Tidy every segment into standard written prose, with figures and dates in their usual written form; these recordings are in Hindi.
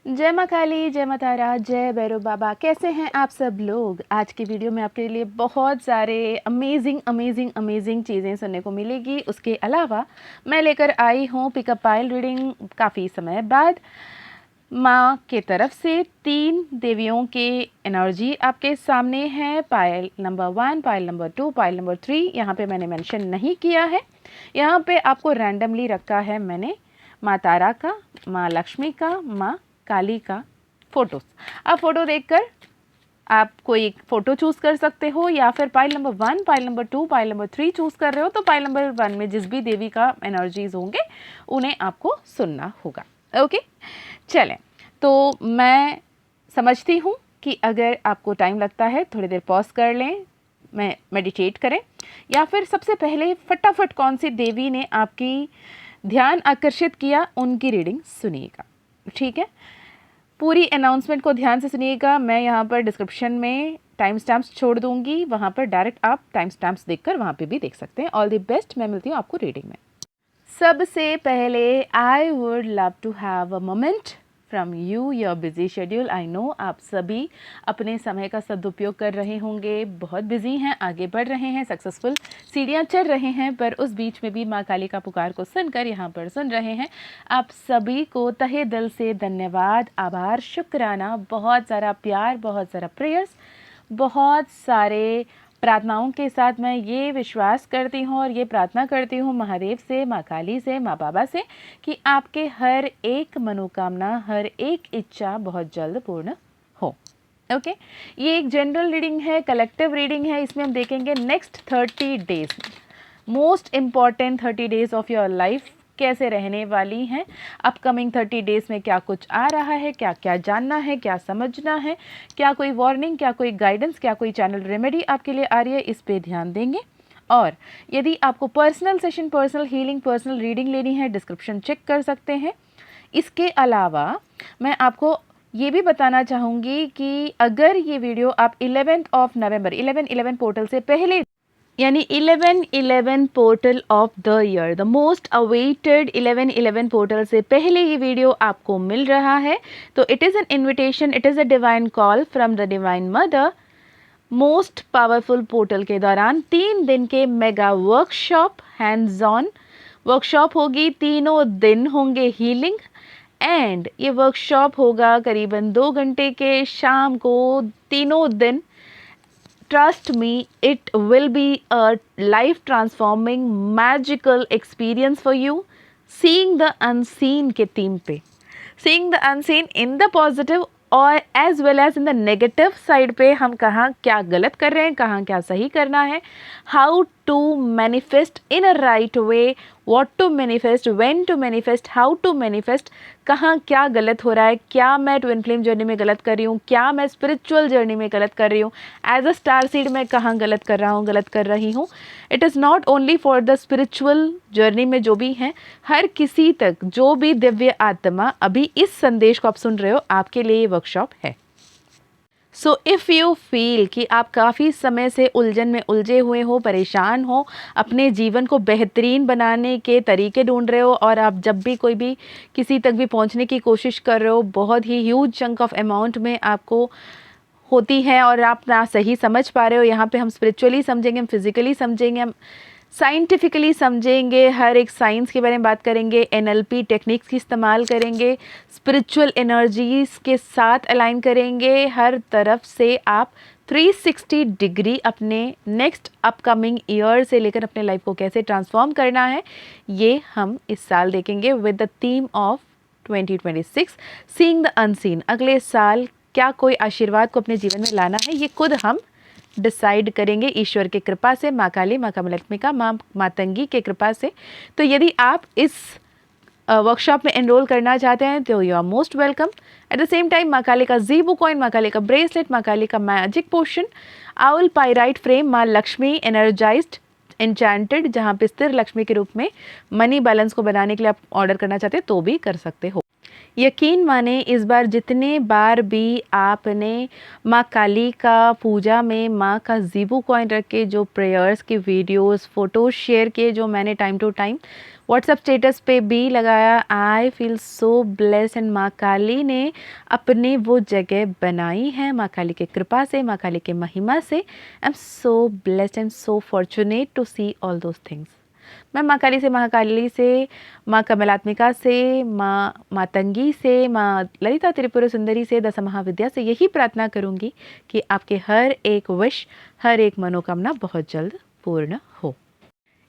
जय माँ काली, जय माँ तारा, जय भैरव बाबा। कैसे हैं आप सब लोग? आज की वीडियो में आपके लिए बहुत सारे अमेजिंग चीज़ें सुनने को मिलेगी। उसके अलावा मैं लेकर आई हूँ पिकअप पायल रीडिंग काफ़ी समय बाद। माँ के तरफ से 3 देवियों के एनर्जी आपके सामने है। Pile number 1, pile number 2, pile number 3 यहाँ पे मैंने मेंशन नहीं किया है। यहाँ पे आपको रैंडमली रखा है मैंने माँ तारा का, माँ लक्ष्मी का, माँ काली का फोटोज। आप फोटो देखकर आप कोई फोटो चूज़ कर सकते हो, या फिर pile number 1, pile number 2, pile number 3 choose कर रहे हो तो पाइल नंबर 1 में जिस भी देवी का एनर्जीज होंगे उन्हें आपको सुनना होगा। ओके, चलें। तो मैं समझती हूँ कि अगर आपको टाइम लगता है थोड़ी देर पॉज कर लें, मैं मेडिटेट करें, या फिर सबसे पहले फटाफट कौन सी देवी ने आपकी ध्यान आकर्षित किया उनकी रीडिंग सुनिएगा। ठीक है, पूरी अनाउंसमेंट को ध्यान से सुनिएगा। मैं यहाँ पर डिस्क्रिप्शन में टाइम स्टैम्प्स छोड़ दूँगी, वहाँ पर डायरेक्ट आप टाइम स्टैम्प्स देखकर वहाँ पे भी देख सकते हैं। ऑल द बेस्ट, मैं मिलती हूँ आपको रीडिंग में। सबसे पहले I would love to have a moment from you, your busy schedule. I know आप सभी अपने समय का सदुपयोग कर रहे होंगे, बहुत बिजी हैं, आगे बढ़ रहे हैं, सक्सेसफुल सीढ़ियाँ चढ़ रहे हैं, पर उस बीच में भी माँ काली का पुकार को सुनकर यहाँ पर सुन रहे हैं। आप सभी को तहे दिल से धन्यवाद, आभार, शुक्राना, बहुत सारा प्यार, बहुत सारा प्रेयर्स, बहुत सारे प्रार्थनाओं के साथ मैं ये विश्वास करती हूँ और ये प्रार्थना करती हूँ महादेव से, माँ काली से, माँ बाबा से कि आपके हर एक मनोकामना, हर एक इच्छा बहुत जल्द पूर्ण हो। ओके, ये एक जनरल रीडिंग है, कलेक्टिव रीडिंग है। इसमें हम देखेंगे next 30 days, most important 30 days of your life कैसे रहने वाली हैं। अपकमिंग 30 डेज में क्या कुछ आ रहा है, क्या क्या जानना है, क्या समझना है, क्या कोई वार्निंग, क्या कोई गाइडेंस, क्या कोई चैनल रेमेडी आपके लिए आ रही है, इस पे ध्यान देंगे। और यदि आपको personal session, personal healing, personal reading लेनी है, डिस्क्रिप्शन चेक कर सकते हैं। इसके अलावा मैं आपको ये भी बताना चाहूँगी कि अगर ये वीडियो आप 11 नवंबर 11/11 पोर्टल से पहले, यानी 11/11 portal of the year, the most awaited 11/11 portal से पहले ये वीडियो आपको मिल रहा है, तो it is an invitation, it is a divine call from the divine mother. Most powerful portal के दौरान 3 दिन के mega workshop, hands on workshop होगी, तीनों दिन होंगे हीलिंग, एंड ये वर्कशॉप होगा करीबन 2 घंटे के, शाम को, तीनों दिन। Trust me, it will be a life transforming magical experience for you. Seeing the unseen के थीम पे, seeing the unseen in the positive और as well as in the negative side पे, हम कहाँ क्या गलत कर रहे हैं, कहाँ क्या सही करना है, how to manifest in a right way, what to manifest, when to manifest, how to manifest, कहाँ क्या गलत हो रहा है, क्या मैं ट्विन फ्लेम जर्नी में गलत कर रही हूँ, क्या मैं स्पिरिचुअल जर्नी में गलत कर रही हूँ, एज अ स्टार सीड मैं कहाँ गलत कर रहा हूँ, गलत कर रही हूँ। It is not only for the spiritual journey में जो भी हैं, हर किसी तक, जो भी दिव्य आत्मा अभी इस संदेश को आप सुन रहे हो, आपके लिए ये वर्कशॉप है। सो इफ़ यू फील कि आप काफ़ी समय से उलझन में उलझे हुए हो, परेशान हो, अपने जीवन को बेहतरीन बनाने के तरीके ढूंढ रहे हो, और आप जब भी कोई भी किसी तक भी पहुंचने की कोशिश कर रहे हो, बहुत ही ह्यूज चंक ऑफ अमाउंट में आपको होती है और आप ना सही समझ पा रहे हो, यहाँ पे हम स्पिरिचुअली समझेंगे, हम फिज़िकली समझेंगे, हम साइंटिफिकली समझेंगे, हर एक साइंस के बारे में बात करेंगे, एनएलपी टेक्निक्स की इस्तेमाल करेंगे, स्पिरिचुअल एनर्जीज़ के साथ अलाइन करेंगे, हर तरफ से आप 360 डिग्री अपने नेक्स्ट अपकमिंग ईयर से लेकर अपने लाइफ को कैसे ट्रांसफॉर्म करना है, ये हम इस साल देखेंगे with the theme of 2026, seeing the unseen. अगले साल क्या कोई आशीर्वाद को अपने जीवन में लाना है, ये खुद हम डिसाइड करेंगे ईश्वर की कृपा से, माँ काली, माँ कमलक्ष्मी का, माँ मातंगी के कृपा से। तो यदि आप इस वर्कशॉप में एनरोल करना चाहते हैं तो you are most welcome. At the same time माँ काली का ज़ीबू कॉइन, माँ काली का ब्रेसलेट, माँ काली का magic potion, owl pyrite frame, माँ लक्ष्मी एनर्जाइज्ड एन्चेंटेड, जहाँ पे स्थिर लक्ष्मी के रूप में मनी बैलेंस को बनाने के लिए आप ऑर्डर करना चाहते हैं तो भी कर सकते हो। यकीन माने इस बार जितने बार भी आपने माँ काली का पूजा में माँ का ज़ीबू कॉइन रख के जो प्रेयर्स के वीडियोस फ़ोटोज़ शेयर किए, जो मैंने time to time WhatsApp status पे भी लगाया, I feel so blessed. And माँ काली ने अपने वो जगह बनाई है, माँ काली के कृपा से, माँ काली के महिमा से। I am so blessed and so fortunate to see all those things. मैं माँ काली से, महाकाली से, माँ कमलात्मिका से, माँ मातंगी से, माँ ललिता त्रिपुरा सुंदरी से, दस महाविद्या से यही प्रार्थना करूँगी कि आपके हर एक विश, हर एक मनोकामना बहुत जल्द पूर्ण हो।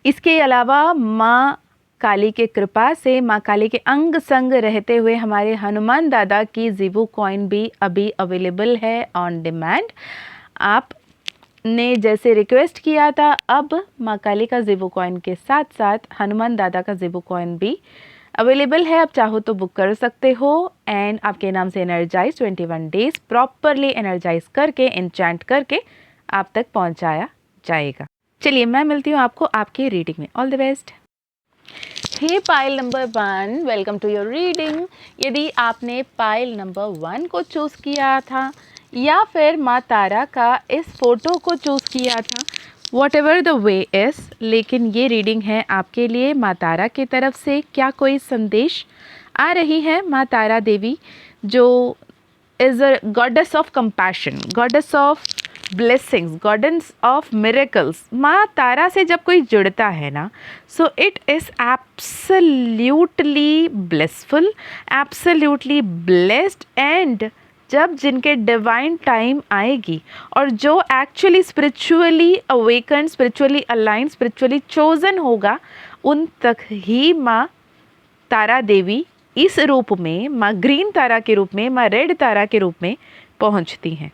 इसके अलावा माँ काली के कृपा से, माँ काली के अंग संग रहते हुए हमारे हनुमान दादा की ज़ीबू कॉइन भी अभी अवेलेबल है ऑन डिमांड। आप ने जैसे रिक्वेस्ट किया था, अब माँ काली का ज़ीबू कॉइन के साथ साथ हनुमान दादा का ज़ीबू कॉइन भी अवेलेबल है। आप चाहो तो बुक कर सकते हो एंड आपके नाम से एनर्जाइज 21 डेज प्रॉपरली एनर्जाइज करके, एन्चैंट करके आप तक पहुँचाया जाएगा। चलिए मैं मिलती हूँ आपको आपके रीडिंग में। All the best. Hey pile number 1, welcome to your reading. यदि आपने पाइल नंबर 1 को चूज़ किया था या फिर माँ तारा का इस फोटो को चूज़ किया था, what ever the way is, लेकिन ये रीडिंग है आपके लिए माँ तारा की तरफ से। क्या कोई संदेश आ रही है? माँ तारा देवी जो is a goddess of compassion, goddess of blessings, goddess of miracles. माँ तारा से जब कोई जुड़ता है ना, so it is absolutely blessful, absolutely blessed. And जब जिनके डिवाइन टाइम आएगी और जो actually spiritually awaken, spiritually align, spiritually chosen होगा, उन तक ही माँ तारा देवी इस रूप में, माँ ग्रीन तारा के रूप में, माँ रेड तारा के रूप में पहुँचती हैं।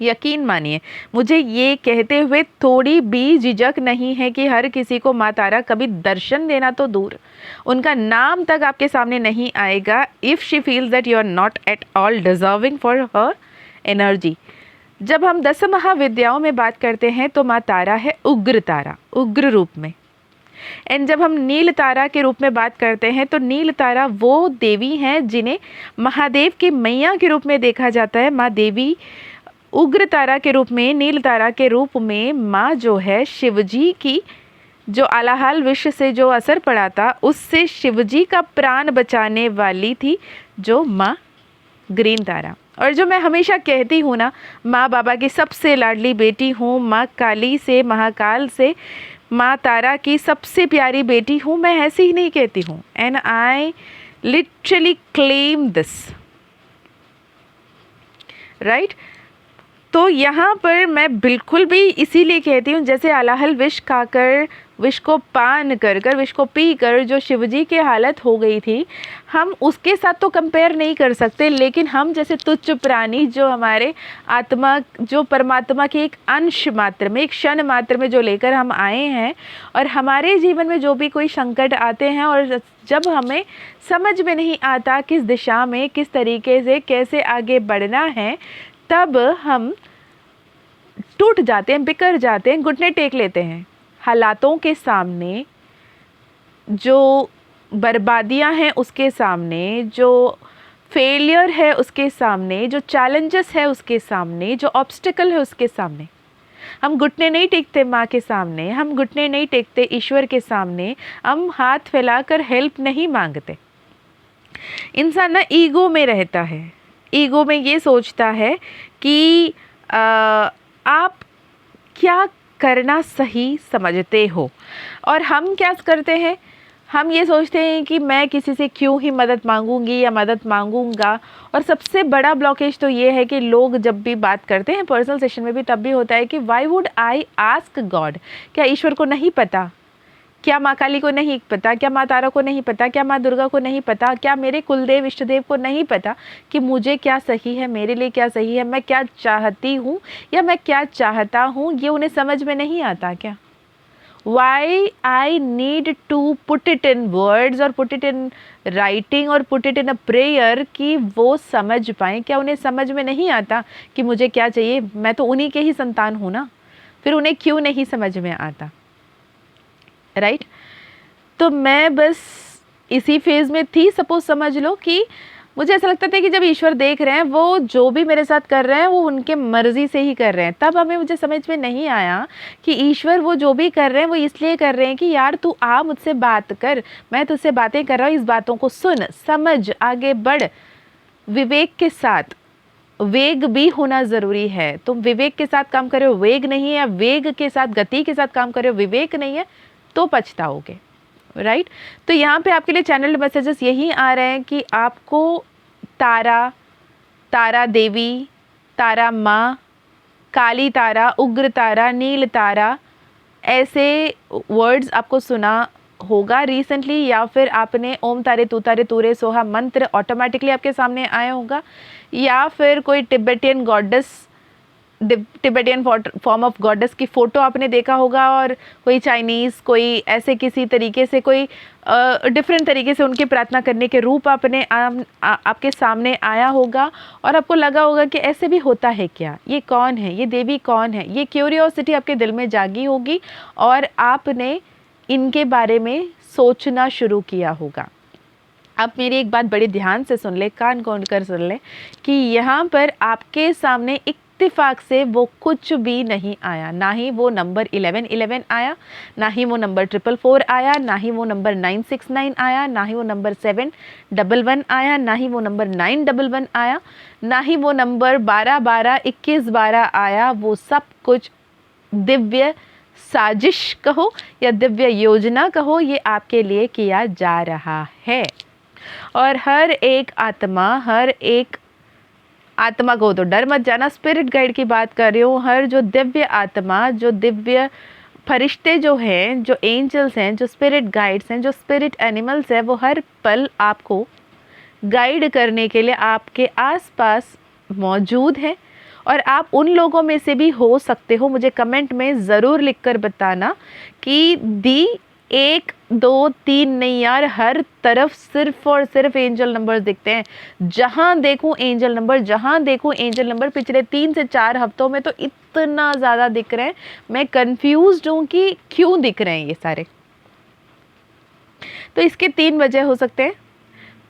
यकीन मानिए, मुझे ये कहते हुए थोड़ी भी झिझक नहीं है कि हर किसी को माँ तारा कभी दर्शन देना तो दूर, उनका नाम तक आपके सामने नहीं आएगा if she feels that you are not at all deserving for her energy. जब हम 10 महाविद्याओं में बात करते हैं तो माँ तारा है उग्र तारा, उग्र रूप में। एंड जब हम नील तारा के रूप में बात करते हैं तो नील तारा वो देवी हैं जिन्हें महादेव की मैया के रूप में देखा जाता है। माँ देवी उग्र तारा के रूप में, नील तारा के रूप में माँ जो है शिवजी की, जो आलाहाल विश्व से जो असर पड़ा था उससे शिवजी का प्राण बचाने वाली थी, जो माँ ग्रीन तारा। और जो मैं हमेशा कहती हूँ ना, माँ बाबा की सबसे लाडली बेटी हूँ, माँ काली से, महाकाल से, माँ तारा की सबसे प्यारी बेटी हूँ, मैं ऐसे ही नहीं कहती हूँ। And I literally claim this, right. तो यहाँ पर मैं बिल्कुल भी इसीलिए कहती हूँ, जैसे अलाहल विष खाकर, विष को पान कर कर, विष को पी कर जो शिवजी की हालत हो गई थी, हम उसके साथ तो कंपेयर नहीं कर सकते। लेकिन हम जैसे तुच्छ प्राणी, जो हमारे आत्मा, जो परमात्मा के एक अंश मात्र में, एक क्षण मात्र में जो लेकर हम आए हैं, और हमारे जीवन में जो भी कोई संकट आते हैं और जब हमें समझ में नहीं आता किस दिशा में, किस तरीके से, कैसे आगे बढ़ना है, तब हम टूट जाते हैं, बिखर जाते हैं, घुटने टेक लेते हैं। हालातों के सामने, जो बर्बादियां हैं उसके सामने, जो फेलियर है उसके सामने, जो चैलेंजेस है उसके सामने, जो ऑब्स्टिकल है उसके सामने, हम घुटने नहीं टेकते माँ के सामने, हम घुटने नहीं टेकते ईश्वर के सामने, हम हाथ फैलाकर हेल्प नहीं मांगते। इंसान ना ईगो में रहता है, ईगो में ये सोचता है कि आप क्या करना सही समझते हो। और हम क्या करते हैं, हम ये सोचते हैं कि मैं किसी से क्यों ही मदद मांगूंगी या मदद मांगूंगा। और सबसे बड़ा ब्लॉकेज तो ये है कि लोग जब भी बात करते हैं पर्सनल सेशन में भी, तब भी होता है कि why would I ask God. क्या ईश्वर को नहीं पता? क्या माँ काली को नहीं पता? क्या माँ तारा को नहीं पता? क्या माँ दुर्गा को नहीं पता? क्या मेरे कुलदेव इष्ट देव को नहीं पता कि मुझे क्या सही है, मेरे लिए क्या सही है, मैं क्या चाहती हूँ या मैं क्या चाहता हूँ? ये उन्हें समझ में नहीं आता क्या? Why I need to put it in words और put it in writing और put it in a prayer कि वो समझ पाएँ? क्या उन्हें समझ में नहीं आता कि मुझे क्या चाहिए? मैं तो उन्हीं के ही संतान हूँ ना, फिर उन्हें क्यों नहीं समझ में आता, राइट? तो मैं बस इसी फेज़ में थी, सपोज समझ लो कि मुझे ऐसा लगता था कि जब ईश्वर देख रहे हैं, वो जो भी मेरे साथ कर रहे हैं वो उनके मर्ज़ी से ही कर रहे हैं। तब हमें मुझे समझ में नहीं आया कि ईश्वर वो जो भी कर रहे हैं वो इसलिए कर रहे हैं कि यार तू आ मुझसे बात कर, मैं तुझसे बातें कर रहा हूँ, इस बातों को सुन, समझ, आगे बढ़, विवेक के साथ। वेग भी होना ज़रूरी है। तुम विवेक के साथ काम कर रहे हो, वेग नहीं है, या वेग के साथ, गति के साथ काम कर रहे हो, विवेक नहीं है, तो पछताओगे, राइट। तो यहाँ पे आपके लिए चैनल मैसेजेस यही आ रहे हैं कि आपको तारा, तारा देवी, तारा माँ, काली तारा, उग्र तारा, नील तारा, ऐसे वर्ड्स आपको सुना होगा रिसेंटली, या फिर आपने ओम तारे तू तारे तूरे सोहा मंत्र ऑटोमेटिकली आपके सामने आया होगा, या फिर कोई Tibetan goddess, Tibetan form of goddess की फ़ोटो आपने देखा होगा, और कोई चाइनीज़, कोई ऐसे किसी तरीके से, कोई डिफरेंट तरीके से उनकी प्रार्थना करने के रूप आपने आपके सामने आया होगा, और आपको लगा होगा कि ऐसे भी होता है क्या, ये कौन है, ये देवी कौन है, ये क्यूरियोसिटी आपके दिल में जागी होगी और आपने इनके बारे में सोचना शुरू किया होगा। अब मेरी एक बात बड़े ध्यान से सुन ले, कान खोल कर सुन ले, कि यहाँ पर आपके सामने इत्तेफाक से वो कुछ भी नहीं आया। ना ही वो नंबर 1111 आया, ना ही वो नंबर 444 आया, ना ही वो नंबर 969 आया, ना ही वो नंबर 711 आया, ना ही वो नंबर 911 आया, ना ही वो नंबर 1212 2112 आया। वो सब कुछ दिव्य साजिश कहो या दिव्य योजना कहो, ये आपके लिए किया जा रहा है। और हर एक आत्मा को, तो डर मत जाना, स्पिरिट गाइड की बात कर रही हूँ, हर जो दिव्य आत्मा, जो दिव्य फरिश्ते जो हैं, जो एंजल्स हैं, जो स्पिरिट गाइड्स हैं, जो स्पिरिट एनिमल्स हैं, वो हर पल आपको गाइड करने के लिए आपके आसपास मौजूद हैं। और आप उन लोगों में से भी हो सकते हो। मुझे कमेंट में ज़रूर लिखकर बताना कि दी 1 2 3 नहीं यार, हर तरफ सिर्फ और सिर्फ एंजल नंबर्स दिखते हैं। जहाँ देखूँ एंजल नंबर, जहाँ देखूँ एंजल नंबर। पिछले 3 से 4 हफ्तों में तो इतना ज़्यादा दिख रहे हैं, मैं कंफ्यूज्ड हूँ कि क्यों दिख रहे हैं ये सारे। तो इसके 3 वजह हो सकते हैं।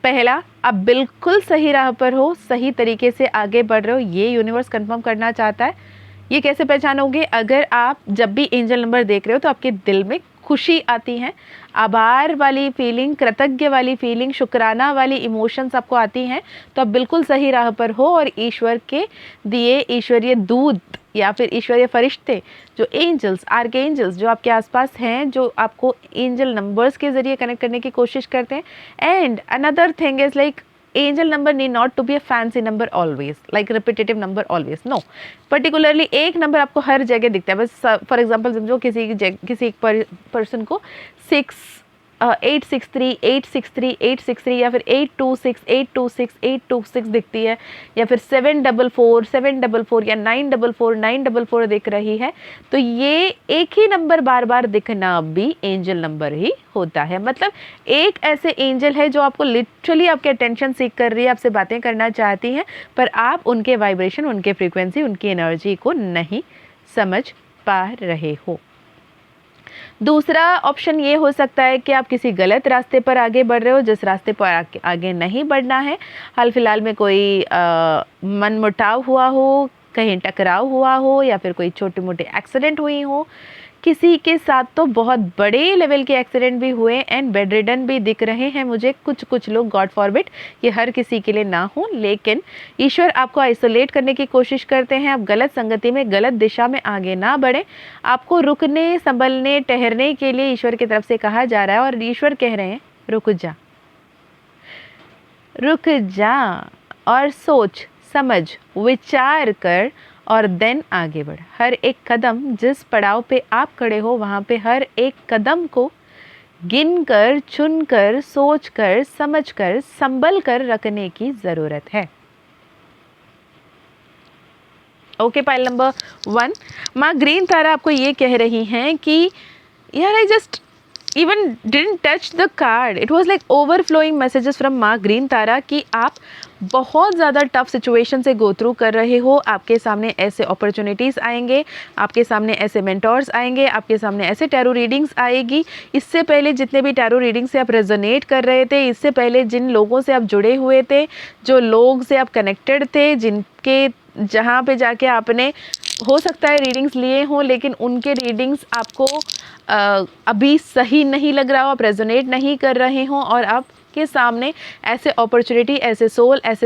पहला, आप बिल्कुल सही राह पर हो, सही तरीके से आगे बढ़ रहे हो, ये यूनिवर्स कंफर्म करना चाहता है। ये कैसे पहचानोगे? अगर आप जब भी एंजल नंबर देख रहे हो तो आपके दिल में खुशी आती है, आभार वाली फीलिंग, कृतज्ञ वाली फीलिंग, शुक्राना वाली इमोशंस आपको आती हैं, तो आप बिल्कुल सही राह पर हो। और ईश्वर के दिए ईश्वरीय दूत या फिर ईश्वरीय फरिश्ते, जो एंजल्स, आर्कएंजल्स जो आपके आसपास हैं, जो आपको एंजल नंबर्स के ज़रिए कनेक्ट करने की कोशिश करते हैं। And another thing is like, angel number need not to be a fancy number always, like repetitive number always, no, particularly एक नंबर आपको हर जगह दिखता है। बस फॉर एग्जांपल समझो किसी पर्सन को 863 863 863 या फिर 826 826 826 दिखती है, या फिर 744 744 या 944 944 दिख रही है, तो ये एक ही नंबर बार बार दिखना भी एंजल नंबर ही होता है। मतलब एक ऐसे एंजल है जो आपको लिटरली आपके अटेंशन सीख कर रही है, आपसे बातें करना चाहती हैं, पर आप उनके वाइब्रेशन, उनके फ्रीक्वेंसी, उनकी एनर्जी को नहीं समझ पा रहे हो। दूसरा ऑप्शन ये हो सकता है कि आप किसी गलत रास्ते पर आगे बढ़ रहे हो, जिस रास्ते पर आगे नहीं बढ़ना है। हाल फिलहाल में कोई मनमुटाव हुआ हो, कहीं टकराव हुआ हो, या फिर कोई छोटे मोटे एक्सीडेंट हुई हो। किसी के साथ तो बहुत बड़े लेवल के एक्सीडेंट भी हुए एंड बेड रिडन भी दिख रहे हैं मुझे कुछ लोग। गॉड फॉरबिड, ये हर किसी के लिए ना हो, लेकिन ईश्वर आपको आइसोलेट करने की कोशिश करते हैं। आप गलत संगति में, गलत दिशा में आगे ना बढ़ें। आपको रुकने, संभलने, ठहरने के लिए ईश्वर की तरफ से कहा जा रहा है, और ईश्वर कह रहे हैं रुक जा, रुक जा और सोच समझ विचार कर और देन आगे बढ़। हर एक कदम, जिस पड़ाव पे आप खड़े हो वहाँ पे हर एक कदम को गिनकर, चुनकर, सोचकर, समझकर, संभल कर रखने की ज़रूरत है। ओके, पाइल नंबर 1, माँ ग्रीन तारा आपको ये कह रही हैं कि यार even didn't touch the card. It was like overflowing messages from माँ ग्रीन तारा कि आप बहुत ज़्यादा टफ सिचुएशन से गो थ्रू कर रहे हो, आपके सामने ऐसे अपॉर्चुनिटीज़ आएंगे, आपके सामने ऐसे मेंटोर्स आएंगे, आपके सामने ऐसे टैरो रीडिंग्स आएगी। इससे पहले जितने भी टैरो रीडिंग से आप रेजोनेट कर रहे थे, इससे पहले जिन लोगों से आप जुड़े हुए थे, जो लोग से आप कनेक्टेड थे, जिनके जहाँ पे जाके आपने हो सकता है रीडिंग्स लिए हों, लेकिन उनके रीडिंग्स आपको अभी सही नहीं लग रहा हो, आप रेजोनेट नहीं कर रहे हों, और आपके सामने ऐसे अपॉर्चुनिटी, ऐसे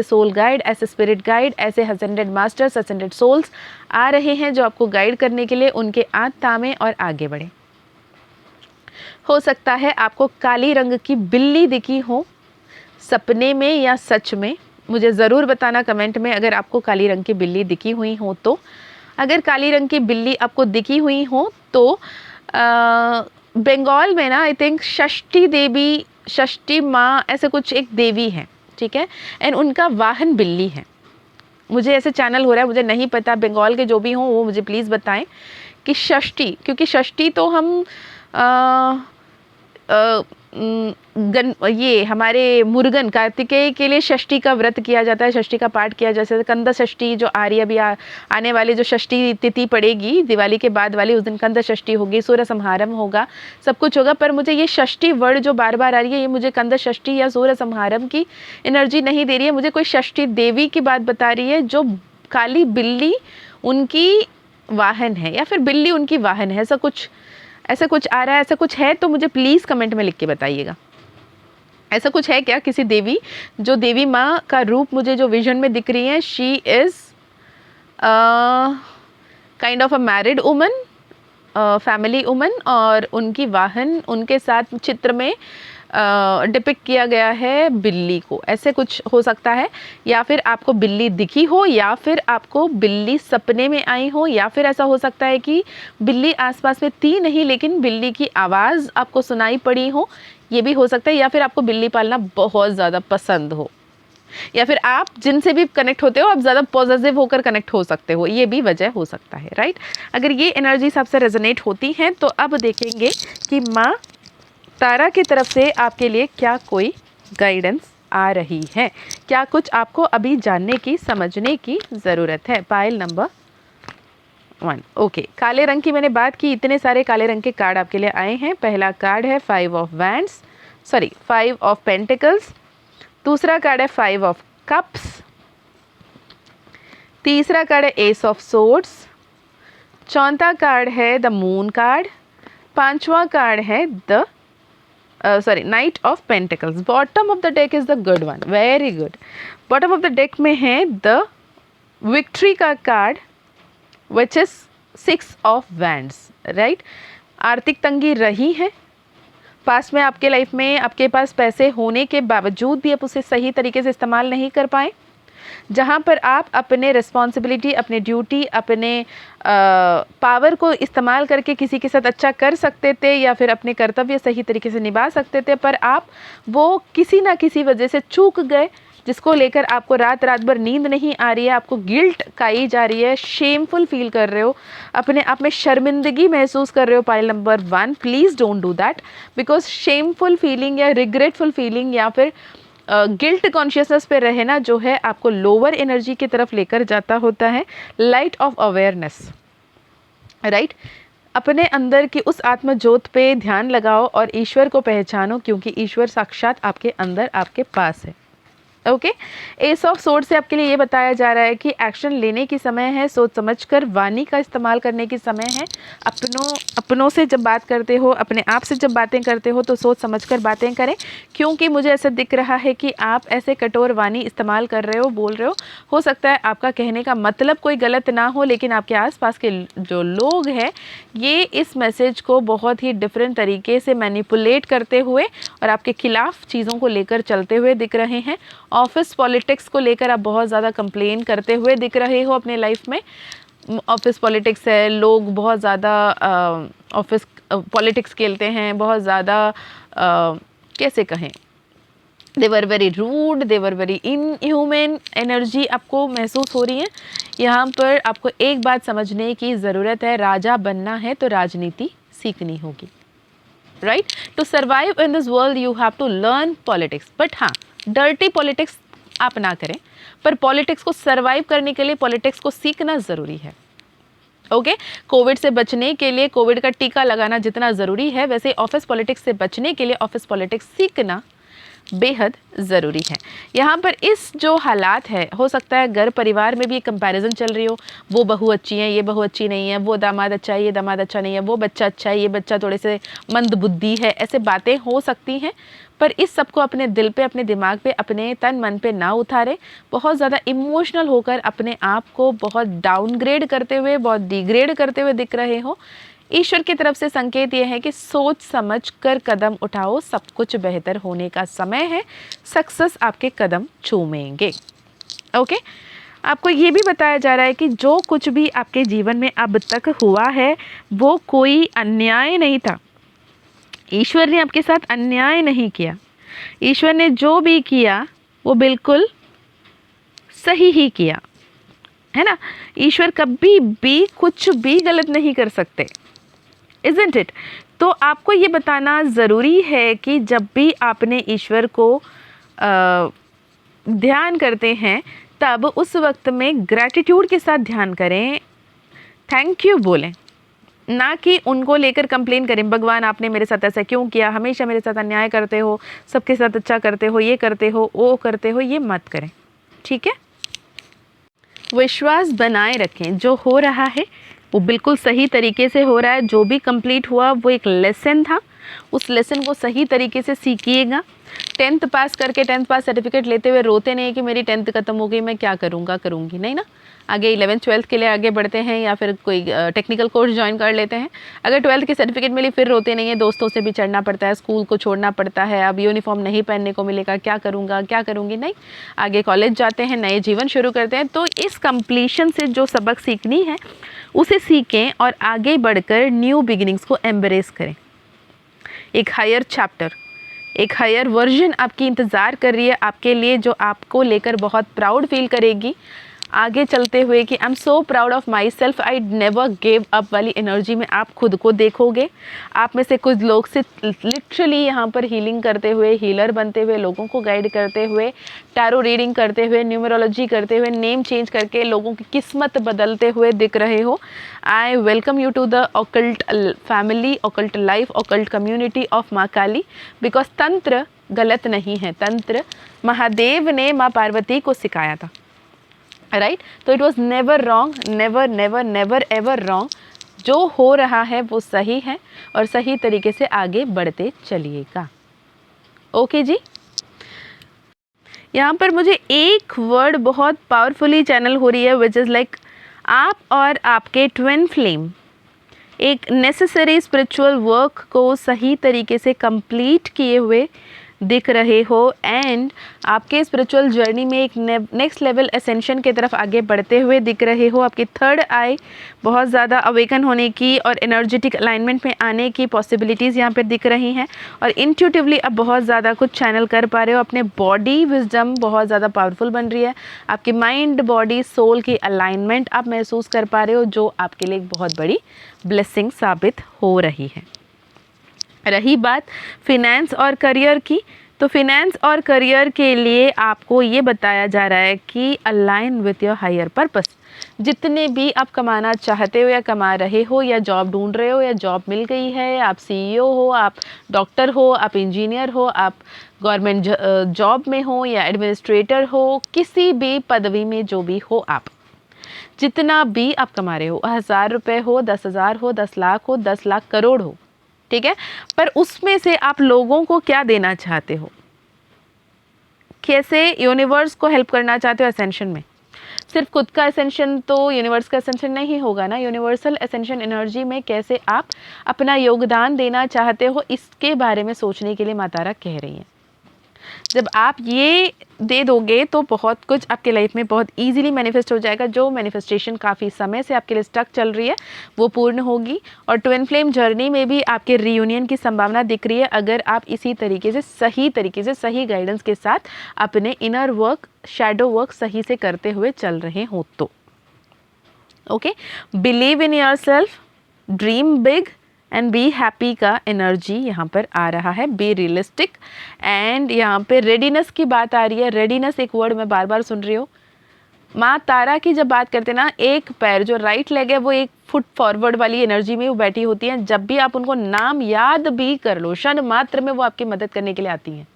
सोल गाइड, ऐसे स्पिरिट गाइड, ऐसे असेंडेड मास्टर्स, असेंडेड सोल्स आ रहे हैं जो आपको गाइड करने के लिए उनके हाथ थामे और आगे बढ़े। हो सकता है आपको काली रंग की बिल्ली दिखी हो सपने में या सच में। मुझे ज़रूर बताना कमेंट में अगर आपको काली रंग की बिल्ली दिखी हुई हो तो। अगर काली रंग की बिल्ली आपको दिखी हुई हो तो बंगाल में ना आई थिंक षष्ठी देवी, षष्ठी माँ, ऐसे कुछ एक देवी है, ठीक है, एंड उनका वाहन बिल्ली है। मुझे ऐसे चैनल हो रहा है, मुझे नहीं पता, बंगाल के जो भी हों वो मुझे प्लीज़ बताएं कि षष्ठी, क्योंकि षष्ठी तो हम ये हमारे मुर्गन कार्तिकेय के लिए षष्ठी का व्रत किया जाता है, षष्ठी का पाठ किया जाता है। कंद षष्ठी जो आ रही है, अभी आने वाली जो षष्ठी तिथि पड़ेगी दिवाली के बाद वाली, उस दिन कंद षष्ठी होगी, सूर्य संहारम होगा, सब कुछ होगा। पर मुझे ये षष्ठी वर्ड जो बार बार आ रही है, ये मुझे कंद षष्ठी या सूर्य संहारम की एनर्जी नहीं दे रही है, मुझे कोई षष्ठी देवी की बात बता रही है जो काली बिल्ली उनकी वाहन है, या फिर बिल्ली उनकी वाहन है, ऐसा कुछ आ रहा है। ऐसा कुछ है तो मुझे प्लीज़ कमेंट में लिख के बताइएगा। ऐसा कुछ है क्या किसी देवी, जो देवी माँ का रूप मुझे जो विजन में दिख रही है, she is kind of a married woman, family woman, और उनकी वाहन उनके साथ चित्र में डिपिक्ट किया गया है बिल्ली को। ऐसे कुछ हो सकता है, या फिर आपको बिल्ली दिखी हो, या फिर आपको बिल्ली सपने में आई हो, या फिर ऐसा हो सकता है कि बिल्ली आसपास में थी नहीं लेकिन बिल्ली की आवाज़ आपको सुनाई पड़ी हो, ये भी हो सकता है। या फिर आपको बिल्ली पालना बहुत ज़्यादा पसंद हो, या फिर आप जिनसे भी कनेक्ट होते हो आप ज़्यादा पॉजिटिव होकर कनेक्ट हो सकते हो, ये भी वजह हो सकता है, राइट। अगर ये एनर्जीज आपसे रेजोनेट होती हैं तो अब देखेंगे कि माँ तारा की तरफ से आपके लिए क्या कोई गाइडेंस आ रही है, क्या कुछ आपको अभी जानने की, समझने की ज़रूरत है। Pile number 1, okay. काले रंग की मैंने बात की, इतने सारे काले रंग के कार्ड आपके लिए आए हैं। पहला कार्ड है 5 ऑफ पेंटिकल्स, दूसरा कार्ड है 5 ऑफ कप्स, तीसरा कार्ड है एस ऑफ सोर्ड्स, चौथा कार्ड है द मून कार्ड, पांचवा कार्ड है the night of pentacles. Bottom of the deck is the good one, very good. Bottom of the deck में है द विक्ट्री का card which is 6 of wands, right. आर्थिक तंगी रही है पास में आपके लाइफ में, आपके पास पैसे होने के बावजूद भी आप उसे सही तरीके से इस्तेमाल नहीं कर पाए। जहाँ पर आप अपने रिस्पॉन्सिबिलिटी, अपने ड्यूटी, अपने पावर को इस्तेमाल करके किसी के साथ अच्छा कर सकते थे, या फिर अपने कर्तव्य सही तरीके से निभा सकते थे, पर आप वो किसी ना किसी वजह से चूक गए, जिसको लेकर आपको रात भर नींद नहीं आ रही है, आपको गिल्ट खाई जा रही है, शेमफुल फील कर रहे हो, अपने आप में शर्मिंदगी महसूस कर रहे हो। Pile number 1, please don't do that, because shameful feeling या रिग्रेटफुल फीलिंग या फिर गिल्ट कॉन्शियसनेस पे रहना जो है आपको लोअर एनर्जी की तरफ लेकर जाता होता है। Light of awareness, right. अपने अंदर की उस आत्म ज्योत पे ध्यान लगाओ और ईश्वर को पहचानो, क्योंकि ईश्वर साक्षात आपके अंदर, आपके पास है। ओके, एस ऑफ सोर्ड से आपके लिए ये बताया जा रहा है कि एक्शन लेने की समय है, सोच समझकर वाणी का इस्तेमाल करने की समय है। अपनों से जब बात करते हो, अपने आप से जब बातें करते हो तो सोच समझकर बातें करें, क्योंकि मुझे ऐसा दिख रहा है कि आप ऐसे कठोर वाणी इस्तेमाल कर रहे हो, बोल रहे हो सकता है आपका कहने का मतलब कोई गलत ना हो, लेकिन आपके आसपास के जो लोग हैं ये इस मैसेज को बहुत ही डिफरेंट तरीके से मैनिपुलेट करते हुए और आपके खिलाफ चीज़ों को लेकर चलते हुए दिख रहे हैं। ऑफिस पॉलिटिक्स को लेकर आप बहुत ज़्यादा कंप्लेन करते हुए दिख रहे हो अपने लाइफ में। ऑफिस पॉलिटिक्स है, लोग बहुत ज़्यादा ऑफिस पॉलिटिक्स खेलते हैं, बहुत ज़्यादा कैसे कहें, they were very rude, they were very inhuman energy आपको महसूस हो रही है। यहाँ पर आपको एक बात समझने की ज़रूरत है, राजा बनना है तो राजनीति सीखनी होगी। Right. To survive in this world you have to learn politics, but हाँ, डर्टी पॉलिटिक्स आप ना करें, पर पॉलिटिक्स को सर्वाइव करने के लिए पॉलिटिक्स को सीखना ज़रूरी है। ओके, कोविड से बचने के लिए कोविड का टीका लगाना जितना ज़रूरी है, वैसे ऑफिस पॉलिटिक्स से बचने के लिए ऑफिस पॉलिटिक्स सीखना बेहद ज़रूरी है। यहाँ पर इस जो हालात है, हो सकता है घर परिवार में भी एक कंपैरिजन चल रही हो, वो बहू अच्छी है, ये बहू अच्छी नहीं है, वो दामाद अच्छा है, ये दामाद अच्छा नहीं है, वो बच्चा अच्छा है, ये बच्चा थोड़े से मंद बुद्धि है, ऐसे बातें हो सकती हैं। पर इस सब को अपने दिल पे, अपने दिमाग पे, अपने तन मन पे ना उतारे। बहुत ज़्यादा इमोशनल होकर अपने आप को बहुत डाउनग्रेड करते हुए, बहुत डिग्रेड करते हुए दिख रहे हो, ईश्वर की तरफ से संकेत ये है कि सोच समझ कर कदम उठाओ, सब कुछ बेहतर होने का समय है, सक्सेस आपके कदम चूमेंगे। ओके, आपको ये भी बताया जा रहा है कि जो कुछ भी आपके जीवन में अब तक हुआ है वो कोई अन्याय नहीं था। ईश्वर ने आपके साथ अन्याय नहीं किया। ईश्वर ने जो भी किया वो बिल्कुल सही ही किया, है ना। ईश्वर कभी भी कुछ भी गलत नहीं कर सकते, isn't it? तो आपको ये बताना ज़रूरी है कि जब भी आपने ईश्वर को ध्यान करते हैं तब उस वक्त में ग्रैटिट्यूड के साथ ध्यान करें, थैंक यू बोलें, ना कि उनको लेकर कंप्लेन करें, भगवान आपने मेरे साथ ऐसा क्यों किया, हमेशा मेरे साथ अन्याय करते हो, सबके साथ अच्छा करते हो, ये करते हो, वो करते हो, ये मत करें, ठीक है। विश्वास बनाए रखें, जो हो रहा है वो बिल्कुल सही तरीके से हो रहा है, जो भी कंप्लीट हुआ वो एक लेसन था, उस लेसन को सही तरीके से सीखिएगा। 10th पास करके 10th पास सर्टिफिकेट लेते हुए रोते नहीं कि मेरी 10th खत्म हो गई, मैं क्या करूँगा, करूँगी नहीं ना। आगे 11th 12th के लिए आगे बढ़ते हैं या फिर कोई टेक्निकल कोर्स ज्वाइन कर लेते हैं। अगर 12th की सर्टिफिकेट मिली फिर रोते नहीं है, दोस्तों से भी चढ़ना पड़ता है, स्कूल को छोड़ना पड़ता है, अब यूनिफॉर्म नहीं पहनने को मिलेगा, क्या करूँगा, क्या करूँगी, नहीं। आगे कॉलेज जाते हैं, नए जीवन शुरू करते हैं। तो इस कंप्लीशन से जो सबक सीखनी है उसे सीखें और आगे बढ़कर न्यू बिगिनिंग्स को एम्ब्रेस करें। एक हायर चैप्टर, एक हायर वर्जन आपकी इंतज़ार कर रही है आपके लिए, जो आपको लेकर बहुत प्राउड फील करेगी आगे चलते हुए कि आई am so proud of my self, I never give up वाली एनर्जी में आप खुद को देखोगे। आप में से कुछ लोग से लिटरली यहाँ पर हीलिंग करते हुए, हीलर बनते हुए, लोगों को गाइड करते हुए, टैरो रीडिंग करते हुए, न्यूमरोलॉजी करते हुए, नेम चेंज करके लोगों की किस्मत बदलते हुए दिख रहे हो। I welcome you to the occult family, occult life, occult community of माँ काली, बिकॉज तंत्र गलत नहीं है, तंत्र महादेव ने माँ पार्वती को सिखाया था, राइट। तो it was never wrong, never never never ever wrong. जो हो रहा है वो सही है और सही तरीके से आगे बढ़ते चलिएगा। ओके जी। यहाँ पर मुझे एक वर्ड बहुत पावरफुली चैनल हो रही है, विच इज़ लाइक आप और आपके ट्विन फ्लेम एक नेसेसरी स्पिरिचुअल वर्क को सही तरीके से कंप्लीट किए हुए दिख रहे हो एंड आपके स्पिरिचुअल जर्नी में एक नेक्स्ट लेवल असेंशन की तरफ आगे बढ़ते हुए दिख रहे हो। आपकी थर्ड आई बहुत ज़्यादा अवेकन होने की और एनर्जेटिक अलाइनमेंट में आने की पॉसिबिलिटीज़ यहाँ पर दिख रही हैं और इंट्यूटिवली अब बहुत ज़्यादा कुछ चैनल कर पा रहे हो। अपने बॉडी विजडम बहुत ज़्यादा पावरफुल बन रही है, आपकी माइंड बॉडी सोल की अलाइनमेंट आप महसूस कर पा रहे हो, जो आपके लिए एक बहुत बड़ी ब्लेसिंग साबित हो रही है। रही बात फिनेंस और करियर की, तो फिनेंस और करियर के लिए आपको ये बताया जा रहा है कि align with your higher purpose. जितने भी आप कमाना चाहते हो या कमा रहे हो या जॉब ढूंढ रहे हो या जॉब मिल गई है, आप CEO हो, आप डॉक्टर हो, आप इंजीनियर हो, आप गवर्नमेंट जॉब में हो या एडमिनिस्ट्रेटर हो, किसी भी पदवी में जो भी हो, आप जितना भी आप कमा रहे हो, 1000 रुपये हो, 10,000 हो, 10 लाख हो, 10 लाख करोड़ हो, ठीक है, पर उसमें से आप लोगों को क्या देना चाहते हो, कैसे यूनिवर्स को हेल्प करना चाहते हो असेंशन में। सिर्फ खुद का असेंशन तो यूनिवर्स का असेंशन नहीं होगा ना, यूनिवर्सल असेंशन एनर्जी में कैसे आप अपना योगदान देना चाहते हो, इसके बारे में सोचने के लिए माता तारा कह रही हैं। जब आप ये दे दोगे तो बहुत कुछ आपके लाइफ में बहुत इजीली मैनिफेस्ट हो जाएगा। जो मैनिफेस्टेशन काफ़ी समय से आपके लिए स्टक चल रही है वो पूर्ण होगी और ट्विन फ्लेम जर्नी में भी आपके रीयूनियन की संभावना दिख रही है, अगर आप इसी तरीके से सही गाइडेंस के साथ अपने इनर वर्क, शैडो वर्क सही से करते हुए चल रहे हो तो। Okay, believe in your self, dream big and be happy का एनर्जी यहाँ पर आ रहा है, बी रियलिस्टिक। एंड यहाँ पे रेडीनेस की बात आ रही है। रेडीनेस एक वर्ड मैं बार बार सुन रही हूँ। माँ तारा की जब बात करते हैं ना, एक पैर जो राइट लेग है वो एक फुट फॉरवर्ड वाली एनर्जी में वो बैठी होती हैं। जब भी आप उनको नाम याद भी कर लो, क्षण मात्र में वो आपकी मदद करने के लिए आती हैं।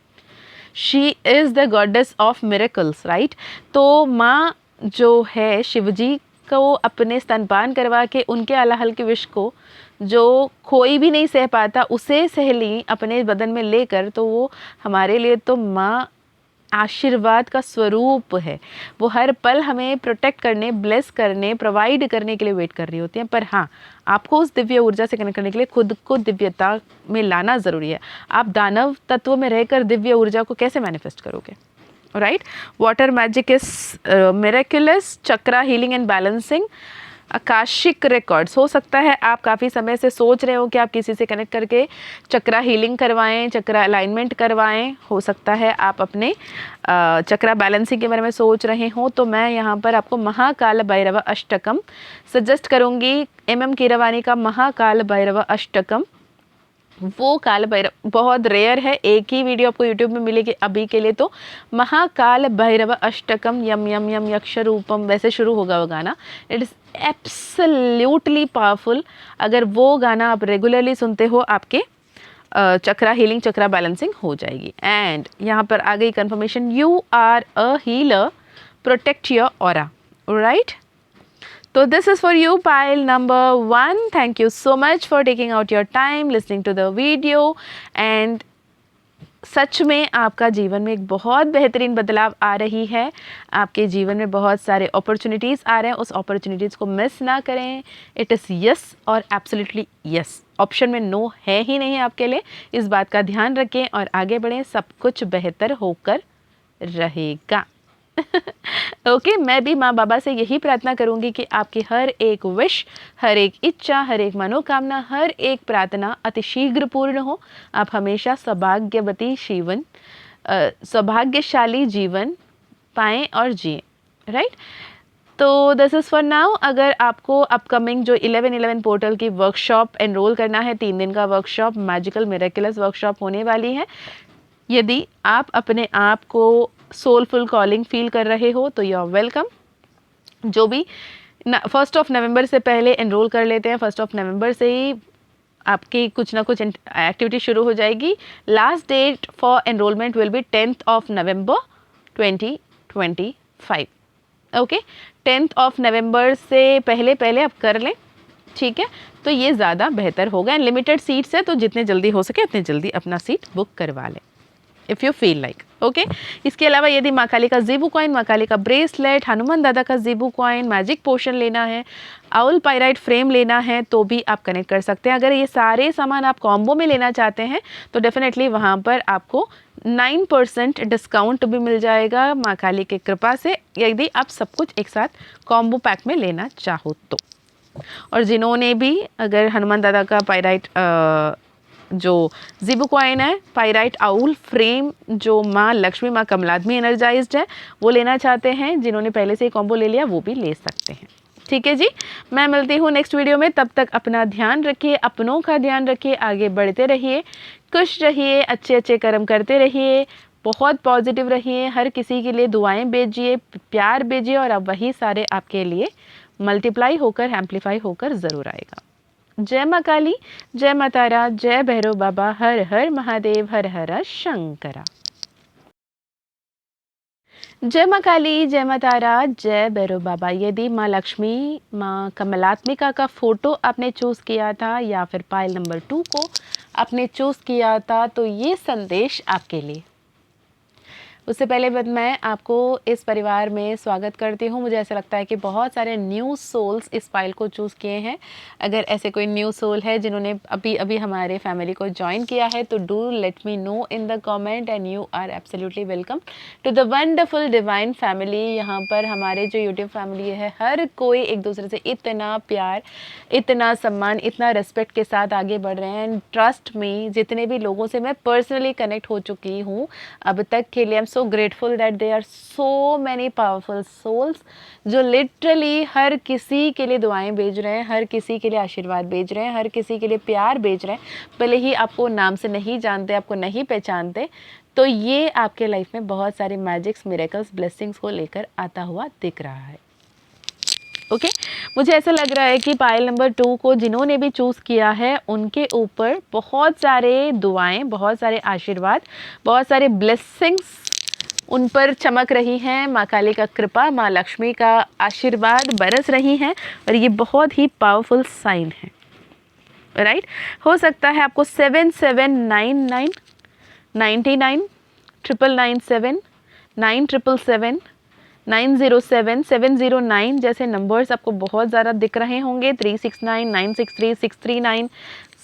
She is the goddess of miracles, right. तो माँ जो है शिवजी को अपने स्तनपान करवा के उनके अलाहल के विष को जो कोई भी नहीं सह पाता उसे सह ली अपने बदन में लेकर, तो वो हमारे लिए तो माँ आशीर्वाद का स्वरूप है। वो हर पल हमें प्रोटेक्ट करने, ब्लेस करने, प्रोवाइड करने के लिए वेट कर रही होती हैं। पर हाँ, आपको उस दिव्य ऊर्जा से कनेक्ट करने के लिए खुद को दिव्यता में लाना ज़रूरी है। आप दानव तत्व में रहकर दिव्य ऊर्जा को कैसे मैनिफेस्ट करोगे, right. Water magic is miraculous, chakra healing and balancing, Akashic records. हो सकता है आप काफ़ी समय से सोच रहे हो कि आप किसी से कनेक्ट करके चक्रा हीलिंग करवाएं, चक्रा अलाइनमेंट करवाएं। हो सकता है आप अपने चक्रा बैलेंसिंग के बारे में सोच रहे हो। तो मैं यहाँ पर आपको महाकाल भैरव अष्टकम सजेस्ट करूँगी। कीरवानी का महाकाल भैरव अष्टकम। वो काल भैरव बहुत रेयर है, एक ही वीडियो आपको यूट्यूब में मिलेगी अभी के लिए। तो महाकाल भैरव अष्टकम यम यम यम यक्ष रूपम, वैसे शुरू होगा वो गाना। It is absolutely powerful. अगर वो गाना आप रेगुलरली सुनते हो, आपके चक्रा हीलिंग, चक्रा बैलेंसिंग हो जाएगी। एंड यहाँ पर आ गई confirmation, you are a healer, protect your aura, right. So this is for you, pile number 1. Thank you so much for taking out your time listening to the video. And सच में आपका जीवन में एक बहुत बेहतरीन बदलाव आ रही है। आपके जीवन में बहुत सारे अपॉर्चुनिटीज़ आ रहे हैं, उस अपॉर्चुनिटीज़ को मिस ना करें। इट इज़ यस और एब्सोल्युटली यस, ऑप्शन में नो है ही नहीं आपके लिए। इस बात का ध्यान रखें और आगे बढ़ें, सब कुछ बेहतर होकर रहेगा। ओके, मैं भी माँ बाबा से यही प्रार्थना करूँगी कि आपकी हर एक विश, हर एक इच्छा, हर एक मनोकामना, हर एक प्रार्थना अतिशीघ्र पूर्ण हो। आप हमेशा सौभाग्यवती जीवन, सौभाग्यशाली जीवन पाएँ और जिएँ, राइट। तो दिस इज़ फॉर नाउ। अगर आपको अपकमिंग जो 11/11 पोर्टल की वर्कशॉप एनरोल करना है, 3 दिन का वर्कशॉप, मैजिकल मिरेकुलस वर्कशॉप होने वाली है। यदि आप अपने आप को सोलफुल कॉलिंग फील कर रहे हो तो यू आर वेलकम। जो भी 1 नवंबर से पहले एनरोल कर लेते हैं, 1 नवंबर से ही आपकी कुछ ना कुछ एक्टिविटी शुरू हो जाएगी। Last date for enrollment will be 10 November 2025। Okay, 10 नवंबर से पहले आप कर लें, ठीक है। तो ये ज़्यादा बेहतर होगा। एंड लिमिटेड सीट्स है, तो जितने जल्दी हो सके उतने जल्दी अपना सीट बुक करवा लें if you feel like, okay. इसके अलावा यदि माँ काली का ज़ीबू कॉइन, माँ काली का ब्रेसलेट, हनुमान दादा का ज़ीबू कॉइन, मैजिक पोशन लेना है, आउल पायराइट फ्रेम लेना है, तो भी आप कनेक्ट कर सकते हैं। अगर ये सारे सामान आप कॉम्बो में लेना चाहते हैं तो डेफिनेटली वहाँ पर आपको 9% डिस्काउंट भी मिल जाएगा माँ काली की कृपा से, यदि आप सब कुछ एक साथ कॉम्बो पैक में लेना चाहो तो। और जिन्होंने भी अगर हनुमान दादा का पायराइट जो ज़ीबू कॉइन है, पायराइट आउल फ्रेम जो माँ लक्ष्मी, माँ कमलादमी एनर्जाइज्ड है, वो लेना चाहते हैं, जिन्होंने पहले से ही कॉम्बो ले लिया वो भी ले सकते हैं, ठीक है जी। मैं मिलती हूँ नेक्स्ट वीडियो में, तब तक अपना ध्यान रखिए, अपनों का ध्यान रखिए, आगे बढ़ते रहिए, खुश रहिए, अच्छे अच्छे कर्म करते रहिए, बहुत पॉजिटिव रहिए, हर किसी के लिए दुआएं भेजिए, प्यार भेजिए, और अब वही सारे आपके लिए मल्टीप्लाई होकर, एम्पलीफाई होकर ज़रूर आएगा। जय माँ काली, जय माँ तारा, जय भैरव बाबा, हर हर महादेव, हर हर शंकरा। जय माँ काली, जय माँ तारा, जय भैरव बाबा। यदि माँ लक्ष्मी, माँ कमलात्मिका का फ़ोटो आपने चूज़ किया था या फिर पाइल नंबर 2 को आपने चूज़ किया था, तो ये संदेश आपके लिए। उससे पहले मैं आपको इस परिवार में स्वागत करती हूँ। मुझे ऐसा लगता है कि बहुत सारे न्यू सोल्स इस फाइल को चूज़ किए हैं। अगर ऐसे कोई न्यू सोल है जिन्होंने अभी अभी हमारे फैमिली को ज्वाइन किया है, तो do let me know in the comment, and you are absolutely welcome to the wonderful divine family. यहाँ पर हमारे जो यूट्यूब फैमिली है, हर कोई एक दूसरे से इतना प्यार, इतना सम्मान, इतना रिस्पेक्ट के साथ आगे बढ़ रहे हैं। एंड ट्रस्ट मी, जितने भी लोगों से मैं पर्सनली कनेक्ट हो चुकी हूँ अब तक के लिए, I am so grateful that they are so many powerful souls जो लिटरली हर किसी के लिए दुआएं भेज रहे हैं, हर किसी के लिए आशीर्वाद भेज रहे हैं, हर किसी के लिए प्यार भेज रहे हैं, भले ही आपको नाम से नहीं जानते, आपको नहीं पहचानते। तो ये आपके लाइफ में बहुत सारे मैजिक्स, मिरेकल्स, ब्लेसिंग्स को लेकर आता हुआ दिख रहा है। ओके मुझे ऐसा लग रहा है कि पायल नंबर 2 को जिन्होंने भी चूज़ किया है उनके ऊपर बहुत सारे दुआएं, बहुत सारे आशीर्वाद, बहुत सारे ब्लेसिंग्स उन पर चमक रही हैं। माँ काली का कृपा, माँ लक्ष्मी का आशीर्वाद बरस रही हैं और ये बहुत ही पावरफुल साइन है, राइट। हो सकता है आपको 7799, 99, 997, 9777, 907, 709 जैसे नंबर्स आपको बहुत ज़्यादा दिख रहे होंगे। 369, 963, 639,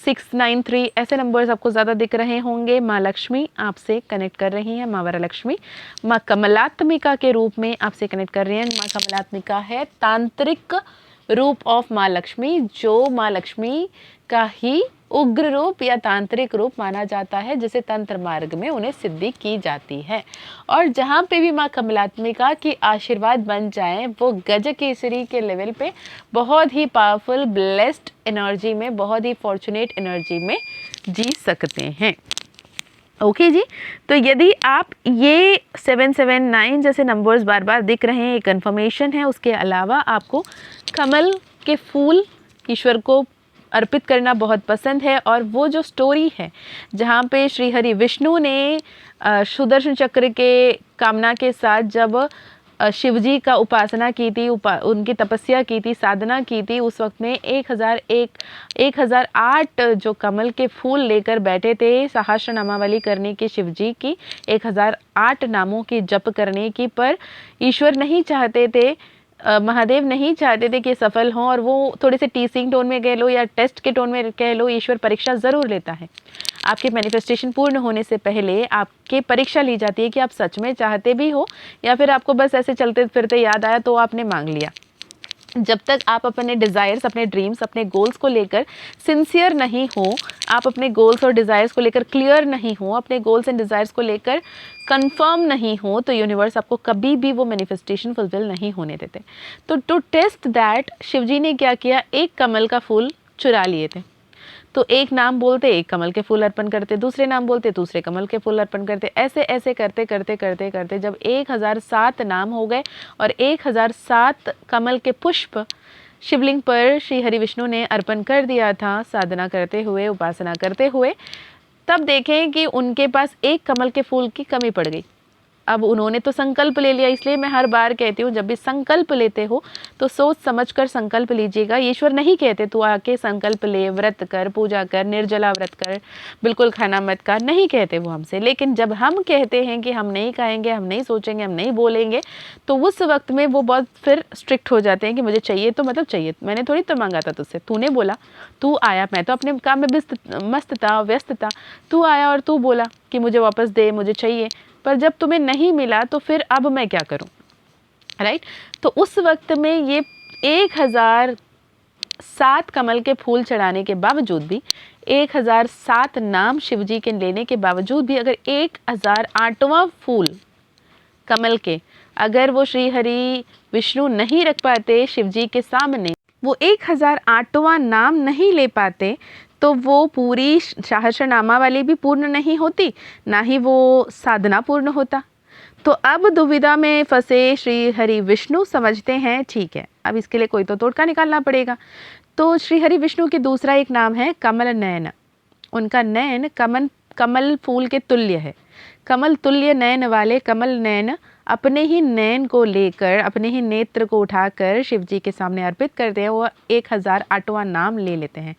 693 ऐसे नंबर्स आपको ज़्यादा दिख रहे होंगे। माँ लक्ष्मी आपसे कनेक्ट कर रही हैं, माँ वरलक्ष्मी माँ कमलात्मिका के रूप में आपसे कनेक्ट कर रही हैं। माँ कमलात्मिका है तांत्रिक रूप ऑफ माँ लक्ष्मी, जो माँ लक्ष्मी का ही उग्र रूप या तांत्रिक रूप माना जाता है, जिसे तंत्र मार्ग में उन्हें सिद्धि की जाती है। और जहाँ पे भी माँ कमलात्मिका की आशीर्वाद बन जाए वो गज केसरी के लेवल पे बहुत ही पावरफुल ब्लेस्ड एनर्जी में, बहुत ही फॉर्चुनेट एनर्जी में जी सकते हैं। ओके जी, तो यदि आप ये 779 जैसे नंबर्स बार बार दिख रहे हैं, ये कंफर्मेशन है। उसके अलावा आपको कमल के फूल ईश्वर को अर्पित करना बहुत पसंद है। और वो जो स्टोरी है जहाँ पे श्री हरि विष्णु ने सुदर्शन चक्र के कामना के साथ जब शिवजी का उपासना की थी, उनकी तपस्या की थी, साधना की थी, उस वक्त में 1008 जो कमल के फूल लेकर बैठे थे सहस्त्र नामावली करने की, शिवजी की 1008 नामों की जप करने की, पर ईश्वर नहीं चाहते थे, महादेव नहीं चाहते थे कि सफल हों। और वो थोड़े से टीसिंग टोन में कह लो या टेस्ट के टोन में कह लो, ईश्वर परीक्षा ज़रूर लेता है। आपके मैनिफेस्टेशन पूर्ण होने से पहले आपके परीक्षा ली जाती है कि आप सच में चाहते भी हो या फिर आपको बस ऐसे चलते फिरते याद आया तो आपने मांग लिया। जब तक आप अपने डिज़ायर्स, अपने ड्रीम्स, अपने गोल्स को लेकर सिंसियर नहीं हो, आप अपने गोल्स और डिज़ायर्स को लेकर क्लियर नहीं हो, अपने गोल्स एंड डिज़ायर्स को लेकर कंफर्म नहीं हो, तो यूनिवर्स आपको कभी भी वो मैनिफेस्टेशन फुलफिल नहीं होने देते। तो टू टेस्ट दैट शिवजी ने क्या किया, एक कमल का फूल चुरा लिए थे। तो एक नाम बोलते एक कमल के फूल अर्पण करते, दूसरे नाम बोलते दूसरे कमल के फूल अर्पण करते, ऐसे ऐसे करते करते करते करते जब 1007 नाम हो गए और 1007 कमल के पुष्प शिवलिंग पर श्री हरि विष्णु ने अर्पण कर दिया था, साधना करते हुए, उपासना करते हुए, तब देखें कि उनके पास एक कमल के फूल की कमी पड़ गई। अब उन्होंने तो संकल्प ले लिया, इसलिए मैं हर बार कहती हूँ जब भी संकल्प लेते हो तो सोच समझकर संकल्प लीजिएगा। ईश्वर नहीं कहते तू आके संकल्प ले, व्रत कर, पूजा कर, निर्जला व्रत कर, बिल्कुल खाना मत खा, नहीं कहते वो हमसे। लेकिन जब हम कहते हैं कि हम नहीं खाएंगे, हम नहीं सोचेंगे, हम नहीं बोलेंगे, तो उस वक्त में वो बहुत फिर स्ट्रिक्ट हो जाते हैं कि मुझे चाहिए तो मतलब चाहिए, मैंने थोड़ी तो मांगा था तुझसे, तूने बोला, तू आया, मैं तो अपने काम में मस्त था, व्यस्त था, तू आया और तू बोला कि मुझे वापस दे, मुझे चाहिए, पर जब तुम्हें नहीं मिला तो फिर अब मैं क्या करूं, राइट। तो उस वक्त में ये 1007 कमल के फूल चढ़ाने के बावजूद भी, 1007 नाम शिवजी के लेने के बावजूद भी, अगर 1008वां फूल कमल के अगर वो श्री हरि विष्णु नहीं रख पाते शिवजी के सामने, वो 1008वां नाम नहीं ले पाते, तो वो पूरी सहस्रनामा वाली भी पूर्ण नहीं होती, ना ही वो साधना पूर्ण होता। तो अब दुविधा में फंसे श्री हरि विष्णु समझते हैं ठीक है, अब इसके लिए कोई तो टोटका निकालना पड़ेगा। तो श्री हरि विष्णु के दूसरा एक नाम है कमल नयन। उनका नयन कमल फूल के तुल्य है। कमल तुल्य नयन वाले कमल नयन अपने ही नयन को लेकर, अपने ही नेत्र को उठाकर शिव जी के सामने अर्पित करते हैं। वो 1008वां नाम ले लेते हैं,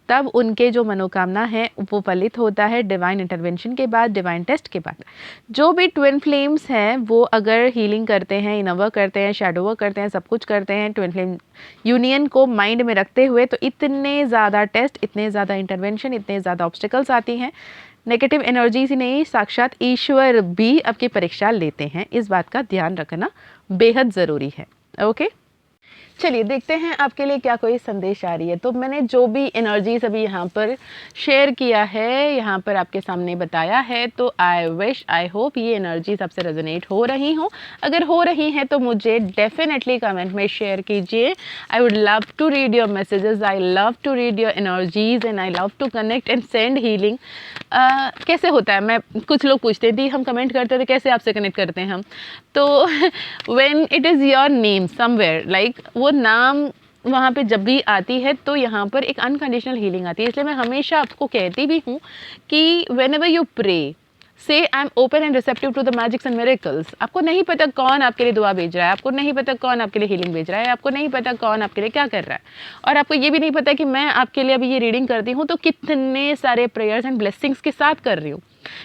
तब उनके जो मनोकामना है वो फलित होता है डिवाइन इंटरवेंशन के बाद, डिवाइन टेस्ट के बाद। जो भी ट्विन फ्लेम्स हैं वो अगर हीलिंग करते हैं, इनर वर्क करते हैं, शैडो वर्क करते हैं, सब कुछ करते हैं ट्विन फ्लेम यूनियन को माइंड में रखते हुए, तो इतने ज़्यादा टेस्ट, इतने ज़्यादा इंटरवेंशन, इतने ज़्यादा ऑब्स्टिकल्स आती हैं। नेगेटिव एनर्जीज ही नहीं, साक्षात ईश्वर भी आपकी परीक्षा लेते हैं। इस बात का ध्यान रखना बेहद ज़रूरी है। ओके, चलिए देखते हैं आपके लिए क्या कोई संदेश आ रही है। तो मैंने जो भी एनर्जीज़ अभी यहाँ पर शेयर किया है, यहाँ पर आपके सामने बताया है, तो आई विश, आई होप ये एनर्जीज़ आपसे रेजोनेट हो रही हों। अगर हो रही हैं तो मुझे डेफिनेटली कमेंट में शेयर कीजिए। I would love to read your messages, I love to read your energies and I love to connect and send healing. कैसे होता है, मैं कुछ लोग पूछते थे हम कमेंट करते थे कैसे आपसे कनेक्ट करते हैं हम, तो when it is your name somewhere, like वो नाम वहाँ पे जब भी आती है तो यहाँ पर एक अनकंडीशनल हीलिंग आती है। इसलिए मैं हमेशा आपको कहती भी हूँ कि when ever you pray say I am open and receptive to the magics and miracles. आपको नहीं पता कौन आपके लिए दुआ भेज रहा है, आपको नहीं पता कौन आपके लिए हीलिंग भेज रहा है, आपको नहीं पता कौन आपके लिए क्या कर रहा है, और आपको ये भी नहीं पता कि मैं आपके लिए अभी ये रीडिंग करती हूँ तो कितने सारे प्रेयर्स एंड ब्लेसिंग्स के साथ कर रही हूँ।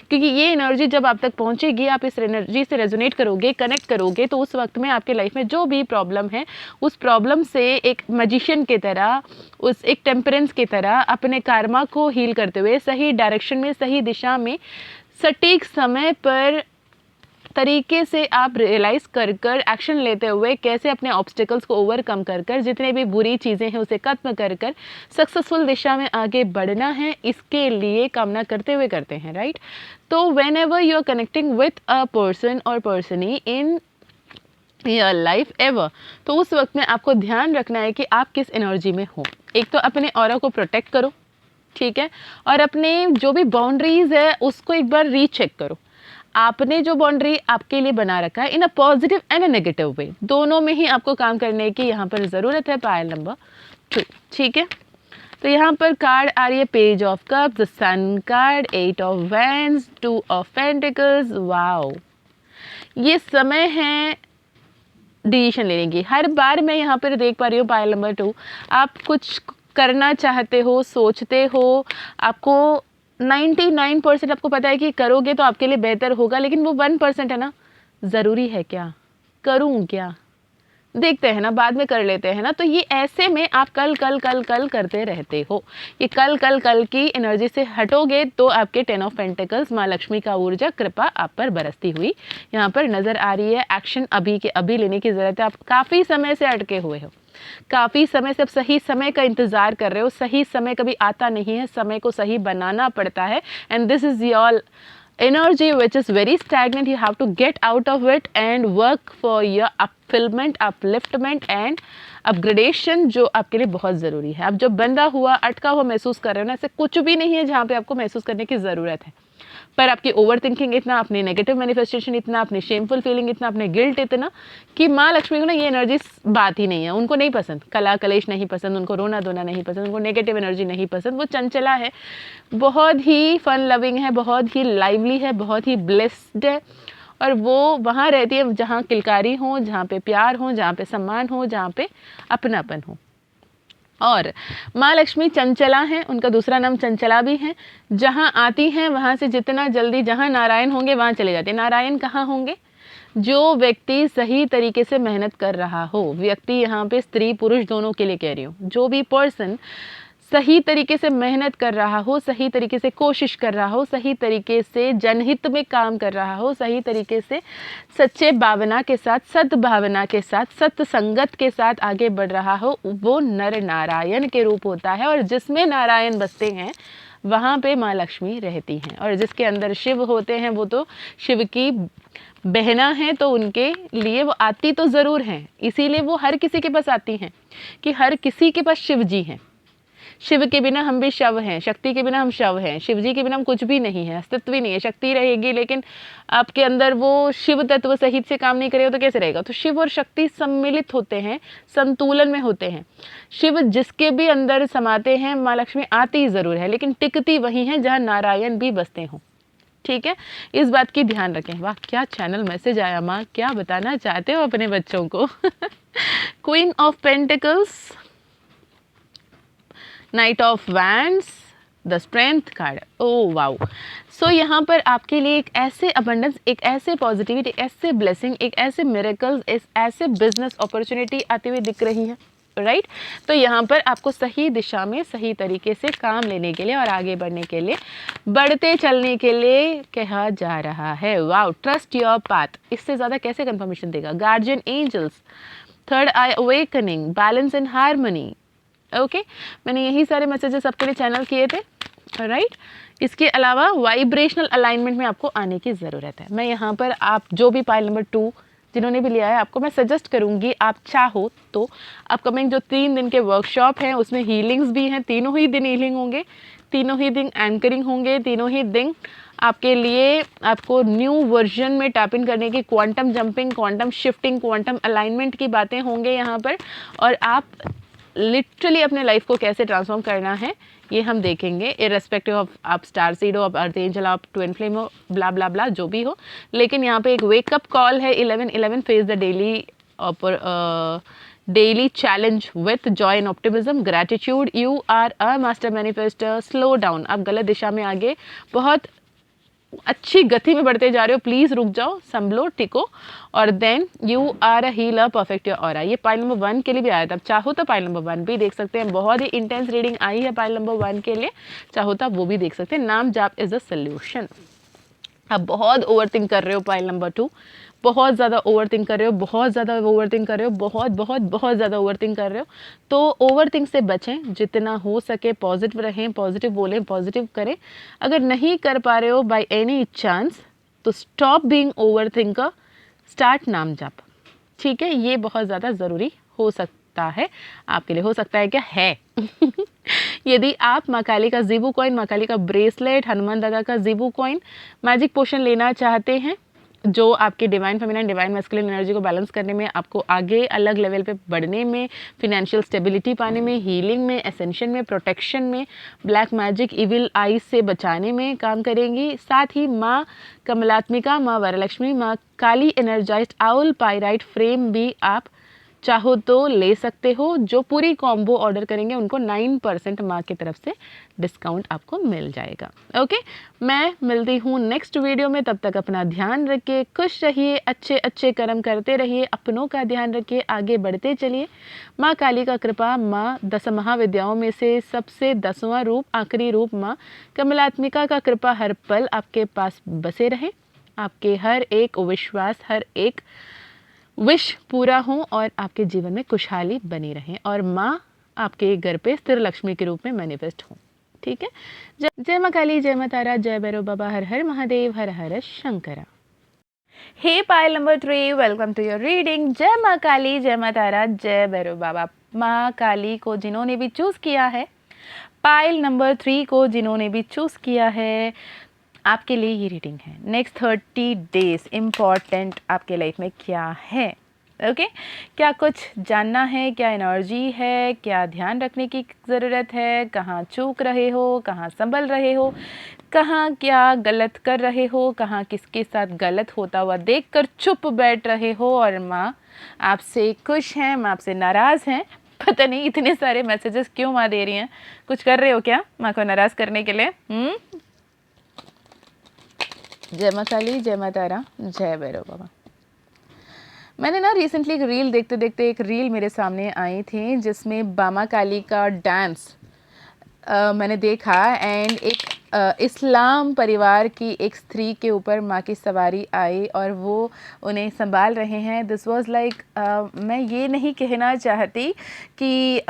क्योंकि ये एनर्जी जब आप तक पहुंचेगी, आप इस एनर्जी से रेजोनेट करोगे, कनेक्ट करोगे, तो उस वक्त में आपके लाइफ में जो भी प्रॉब्लम है उस प्रॉब्लम से एक मैजिशियन की तरह, उस एक टेम्परेंस की तरह अपने कार्मा को हील करते हुए सही डायरेक्शन में, सही दिशा में, सटीक समय पर तरीके से आप रियलाइज़ कर कर एक्शन लेते हुए कैसे अपने ऑब्स्टिकल्स को ओवरकम कर कर, जितने भी बुरी चीज़ें हैं उसे खत्म कर कर सक्सेसफुल दिशा में आगे बढ़ना है, इसके लिए कामना करते हुए करते हैं, राइट। तो whenever you are connecting with a person or persona in your life ever, तो उस वक्त में आपको ध्यान रखना है कि आप किस एनर्जी में हो। एक तो अपने ऑरा को प्रोटेक्ट करो, ठीक है, और अपने जो भी बाउंड्रीज है उसको एक बार रीचेक करो। आपने जो बाउंड्री आपके लिए बना रखा है in a positive and a negative way, दोनों में ही आपको काम करने की यहाँ पर ज़रूरत है। पायल नंबर 2, ठीक है। तो यहाँ पर कार्ड आ रही है page of cups, the sun card, 8 of wands, 2 of pentacles. Wow, ये समय है डिसीजन लेने की। हर बार मैं यहाँ पर देख पा रही हूँ पायल नंबर 2, आप कुछ करना चाहते हो, सोचते हो, आपको 99% आपको पता है कि करोगे तो आपके लिए बेहतर होगा, लेकिन वो 1% है ना, ज़रूरी है क्या, करूँ क्या, देखते हैं ना, बाद में कर लेते हैं ना। तो ये ऐसे में आप कल कल कल कल करते रहते हो। ये कल कल कल की एनर्जी से हटोगे तो आपके 10 ऑफ पेंटिकल्स, माँ लक्ष्मी का ऊर्जा, कृपा आप पर बरसती हुई यहाँ पर नज़र आ रही है। एक्शन अभी के अभी लेने की ज़रूरत है। आप काफ़ी समय से अटके हुए हो, काफ़ी समय से आप सही समय का इंतज़ार कर रहे हो। सही समय कभी आता नहीं है, समय को सही बनाना पड़ता है। And this is your energy which is very stagnant. You have to get out of it and work for your upfillment, upliftment and upgradation, जो आपके लिए बहुत ज़रूरी है। आप जो बंधा हुआ, अटका हुआ महसूस कर रहे हो ना, ऐसे कुछ भी नहीं है जहाँ पे आपको महसूस करने की ज़रूरत है। पर आपकी ओवर थिंकिंग इतना, अपने नेगेटिव मैनिफेस्टेशन इतना, अपने शेमफुल फीलिंग इतना, अपने गिल्ट इतना, कि माँ लक्ष्मी को ना ये एनर्जी बात ही नहीं है। उनको नहीं पसंद, कला कलेश नहीं पसंद, उनको रोना धोना नहीं पसंद, उनको नेगेटिव एनर्जी नहीं पसंद। वो चंचला है, बहुत ही फन लविंग है, बहुत ही लाइवली है, बहुत ही ब्लेस्ड है, और वो वहाँ रहती है जहाँ किलकारी हो, जहाँ पे प्यार हो, जहाँ पे सम्मान हो, जहाँ पे अपनापन हो। और माँ लक्ष्मी चंचला हैं, उनका दूसरा नाम चंचला भी है। जहाँ आती हैं वहाँ से जितना जल्दी, जहाँ नारायण होंगे वहाँ चले जाते हैं। नारायण कहाँ होंगे? जो व्यक्ति सही तरीके से मेहनत कर रहा हो, व्यक्ति यहाँ पे स्त्री पुरुष दोनों के लिए कह रही हूँ, जो भी पर्सन सही तरीके से मेहनत कर रहा हो, सही तरीके से कोशिश कर रहा हो, सही तरीके से जनहित में काम कर रहा हो, सही तरीके से सच्चे भावना के साथ, सद्भावना के साथ, सत्संगत के साथ आगे बढ़ रहा हो, वो नर नारायण के रूप होता है। और जिसमें नारायण बसते हैं वहाँ पे माँ लक्ष्मी रहती हैं। और जिसके अंदर शिव होते हैं वो तो शिव की बहना है, तो उनके लिए वो आती तो ज़रूर हैं। इसीलिए वो हर किसी के पास आती हैं कि हर किसी के पास शिव जी हैं। शिव के बिना हम भी शव हैं, शक्ति के बिना हम शव हैं, शिव जी के बिना हम कुछ भी नहीं है, अस्तित्व ही नहीं है। शक्ति रहेगी लेकिन आपके अंदर वो शिव तत्व सही से काम नहीं करेगा तो कैसे रहेगा? तो शिव और शक्ति सम्मिलित होते हैं, संतुलन में होते हैं। शिव जिसके भी अंदर समाते हैं, माँ लक्ष्मी आती ज़रूर है, लेकिन टिकती वहीं है जहाँ नारायण भी बसते हों। ठीक है, इस बात की ध्यान रखें। वाह, क्या चैनल मैसेज आया माँ, क्या बताना चाहते हो अपने बच्चों को? Queen of pentacles, knight of wands, the strength card. Oh wow, so यहाँ पर आपके लिए एक ऐसे अबंडेंस, एक ऐसे पॉजिटिविटी, ऐसे ब्लेसिंग, एक ऐसे मिरेकल्स, ऐसे बिजनेस अपॉर्चुनिटी आती हुई दिख रही है, राइट। तो यहाँ पर आपको सही दिशा में सही तरीके से काम लेने के लिए और आगे बढ़ने के लिए, बढ़ते चलने के लिए कहा जा रहा है। Wow, trust your path. इससे ज़्यादा कैसे कंफर्मेशन देगा? Guardian angels, third eye awakening, balance and harmony. Okay, मैंने यही सारे मैसेजेस आपके लिए चैनल किए थे, राइट। इसके अलावा वाइब्रेशनल अलाइनमेंट में आपको आने की ज़रूरत है। मैं यहाँ पर आप जो भी पाइल नंबर 2 जिन्होंने भी लिया है, आपको मैं सजेस्ट करूँगी, आप चाहो तो अपकमिंग जो 3 दिन के वर्कशॉप हैं उसमें हीलिंग्स भी हैं, तीनों ही दिन हीलिंग होंगे, तीनों ही दिन एंकरिंग होंगे, तीनों ही दिन आपके लिए आपको न्यू वर्जन में टैप इन करने की quantum jumping, quantum shifting, quantum alignment की बातें होंगे यहाँ पर, और आप लिटरली अपने लाइफ को कैसे ट्रांसफॉर्म करना है ये हम देखेंगे, इररेस्पेक्टिव ऑफ आप स्टार सीड हो, आप अर्थ एंजल, आप ट्विन फ्लेम हो, ब्ला ब्ला ब्ला जो भी हो। लेकिन यहाँ पे एक वेकअप कॉल है, 11/11 face the daily challenge with joy and optimism, gratitude, you are a master manifester, slow down, आप गलत दिशा में आगे बहुत अच्छी गति में बढ़ते जा रहे हो, प्लीज़ रुक जाओ, संभलो, टिको, और then you are a healer, perfect your aura. ये पाइल नंबर 1 के लिए भी आया था, चाहो तो पाइल नंबर 1 भी देख सकते हैं, बहुत ही इंटेंस रीडिंग आई है पाइल नंबर 1 के लिए, चाहो तो आप वो भी देख सकते हैं। नाम जाप इज़ द सोल्यूशन। आप बहुत ओवरथिंक कर रहे हो पाइल नंबर 2, बहुत ज़्यादा ओवरथिंक कर रहे हो, बहुत ज़्यादा ओवरथिंक कर रहे हो, बहुत बहुत बहुत ज़्यादा ओवरथिंक कर रहे हो, तो ओवरथिंक से बचें, जितना हो सके पॉजिटिव रहें, पॉजिटिव बोलें, पॉजिटिव करें। अगर नहीं कर पा रहे हो बाय एनी चांस, तो स्टॉप बीइंग ओवरथिंकर, स्टार्ट नाम जाप, ठीक है। ये बहुत ज़्यादा ज़रूरी हो सकता है आपके लिए, हो सकता है क्या है यदि आप माँ काली का ज़ीबू कॉइन, माँ काली का ब्रेसलेट, हनुमान दादा का ज़ीबू कॉइन, मैजिक पोशन लेना चाहते हैं, जो आपके divine feminine, divine masculine energy को बैलेंस करने में, आपको आगे अलग लेवल पे बढ़ने में, फिनेंशियल स्टेबिलिटी पाने में, हीलिंग में, एसेंशन में, प्रोटेक्शन में, ब्लैक मैजिक, इविल आईज से बचाने में काम करेंगी। साथ ही माँ कमलात्मिका, माँ वरलक्ष्मी, माँ काली एनर्जाइज्ड आउल पाइराइट फ्रेम भी आप चाहो तो ले सकते हो। जो पूरी कॉम्बो ऑर्डर करेंगे उनको 9% माँ की तरफ से डिस्काउंट आपको मिल जाएगा। ओके, मैं मिलती हूँ नेक्स्ट वीडियो में, तब तक अपना ध्यान रखिए, खुश रहिए, अच्छे अच्छे कर्म करते रहिए, अपनों का ध्यान रखिए, आगे बढ़ते चलिए। माँ काली का कृपा, माँ 10 महाविद्याओं में से सबसे 10वां रूप, आखिरी रूप माँ कमलात्मिका का कृपा हर पल आपके पास बसे रहे, आपके हर एक विश्वास, हर एक विश पूरा हो और आपके जीवन में खुशहाली बनी रहे, और माँ आपके घर पे स्थिर लक्ष्मी के रूप में मैनिफेस्ट हो, ठीक है। जय माँ काली, जय माँ तारा, जय भैरव बाबा, हर हर महादेव, हर हर Shankara. Hey pile number 3, welcome to your reading. जय माँ काली, जय माँ तारा, जय भैरव बाबा। माँ काली को जिन्होंने भी चूज़ किया है, पाइल नंबर 3 को जिन्होंने भी चूज़ किया है, आपके लिए ये रीडिंग है। नेक्स्ट 30 डेज इम्पॉर्टेंट आपके लाइफ में क्या है, ओके क्या कुछ जानना है, क्या एनर्जी है, क्या ध्यान रखने की ज़रूरत है, कहाँ चूक रहे हो, कहाँ संभल रहे हो, कहाँ क्या गलत कर रहे हो, कहाँ किसके साथ गलत होता हुआ देखकर चुप बैठ रहे हो, और माँ आपसे खुश हैं, माँ आपसे नाराज़ हैं। पता नहीं इतने सारे मैसेजेस क्यों माँ दे रही हैं, कुछ कर रहे हो क्या माँ को नाराज़ करने के लिए? जय माँ काली, जय माँ तारा, जय भैरव बाबा। मैंने ना रिसेंटली एक रील देखते देखते एक रील मेरे सामने आई थी, जिसमें बामा काली का डांस मैंने देखा, एंड एक इस्लाम परिवार की एक स्त्री के ऊपर माँ की सवारी आई और वो उन्हें संभाल रहे हैं। दिस वाज लाइक, मैं ये नहीं कहना चाहती कि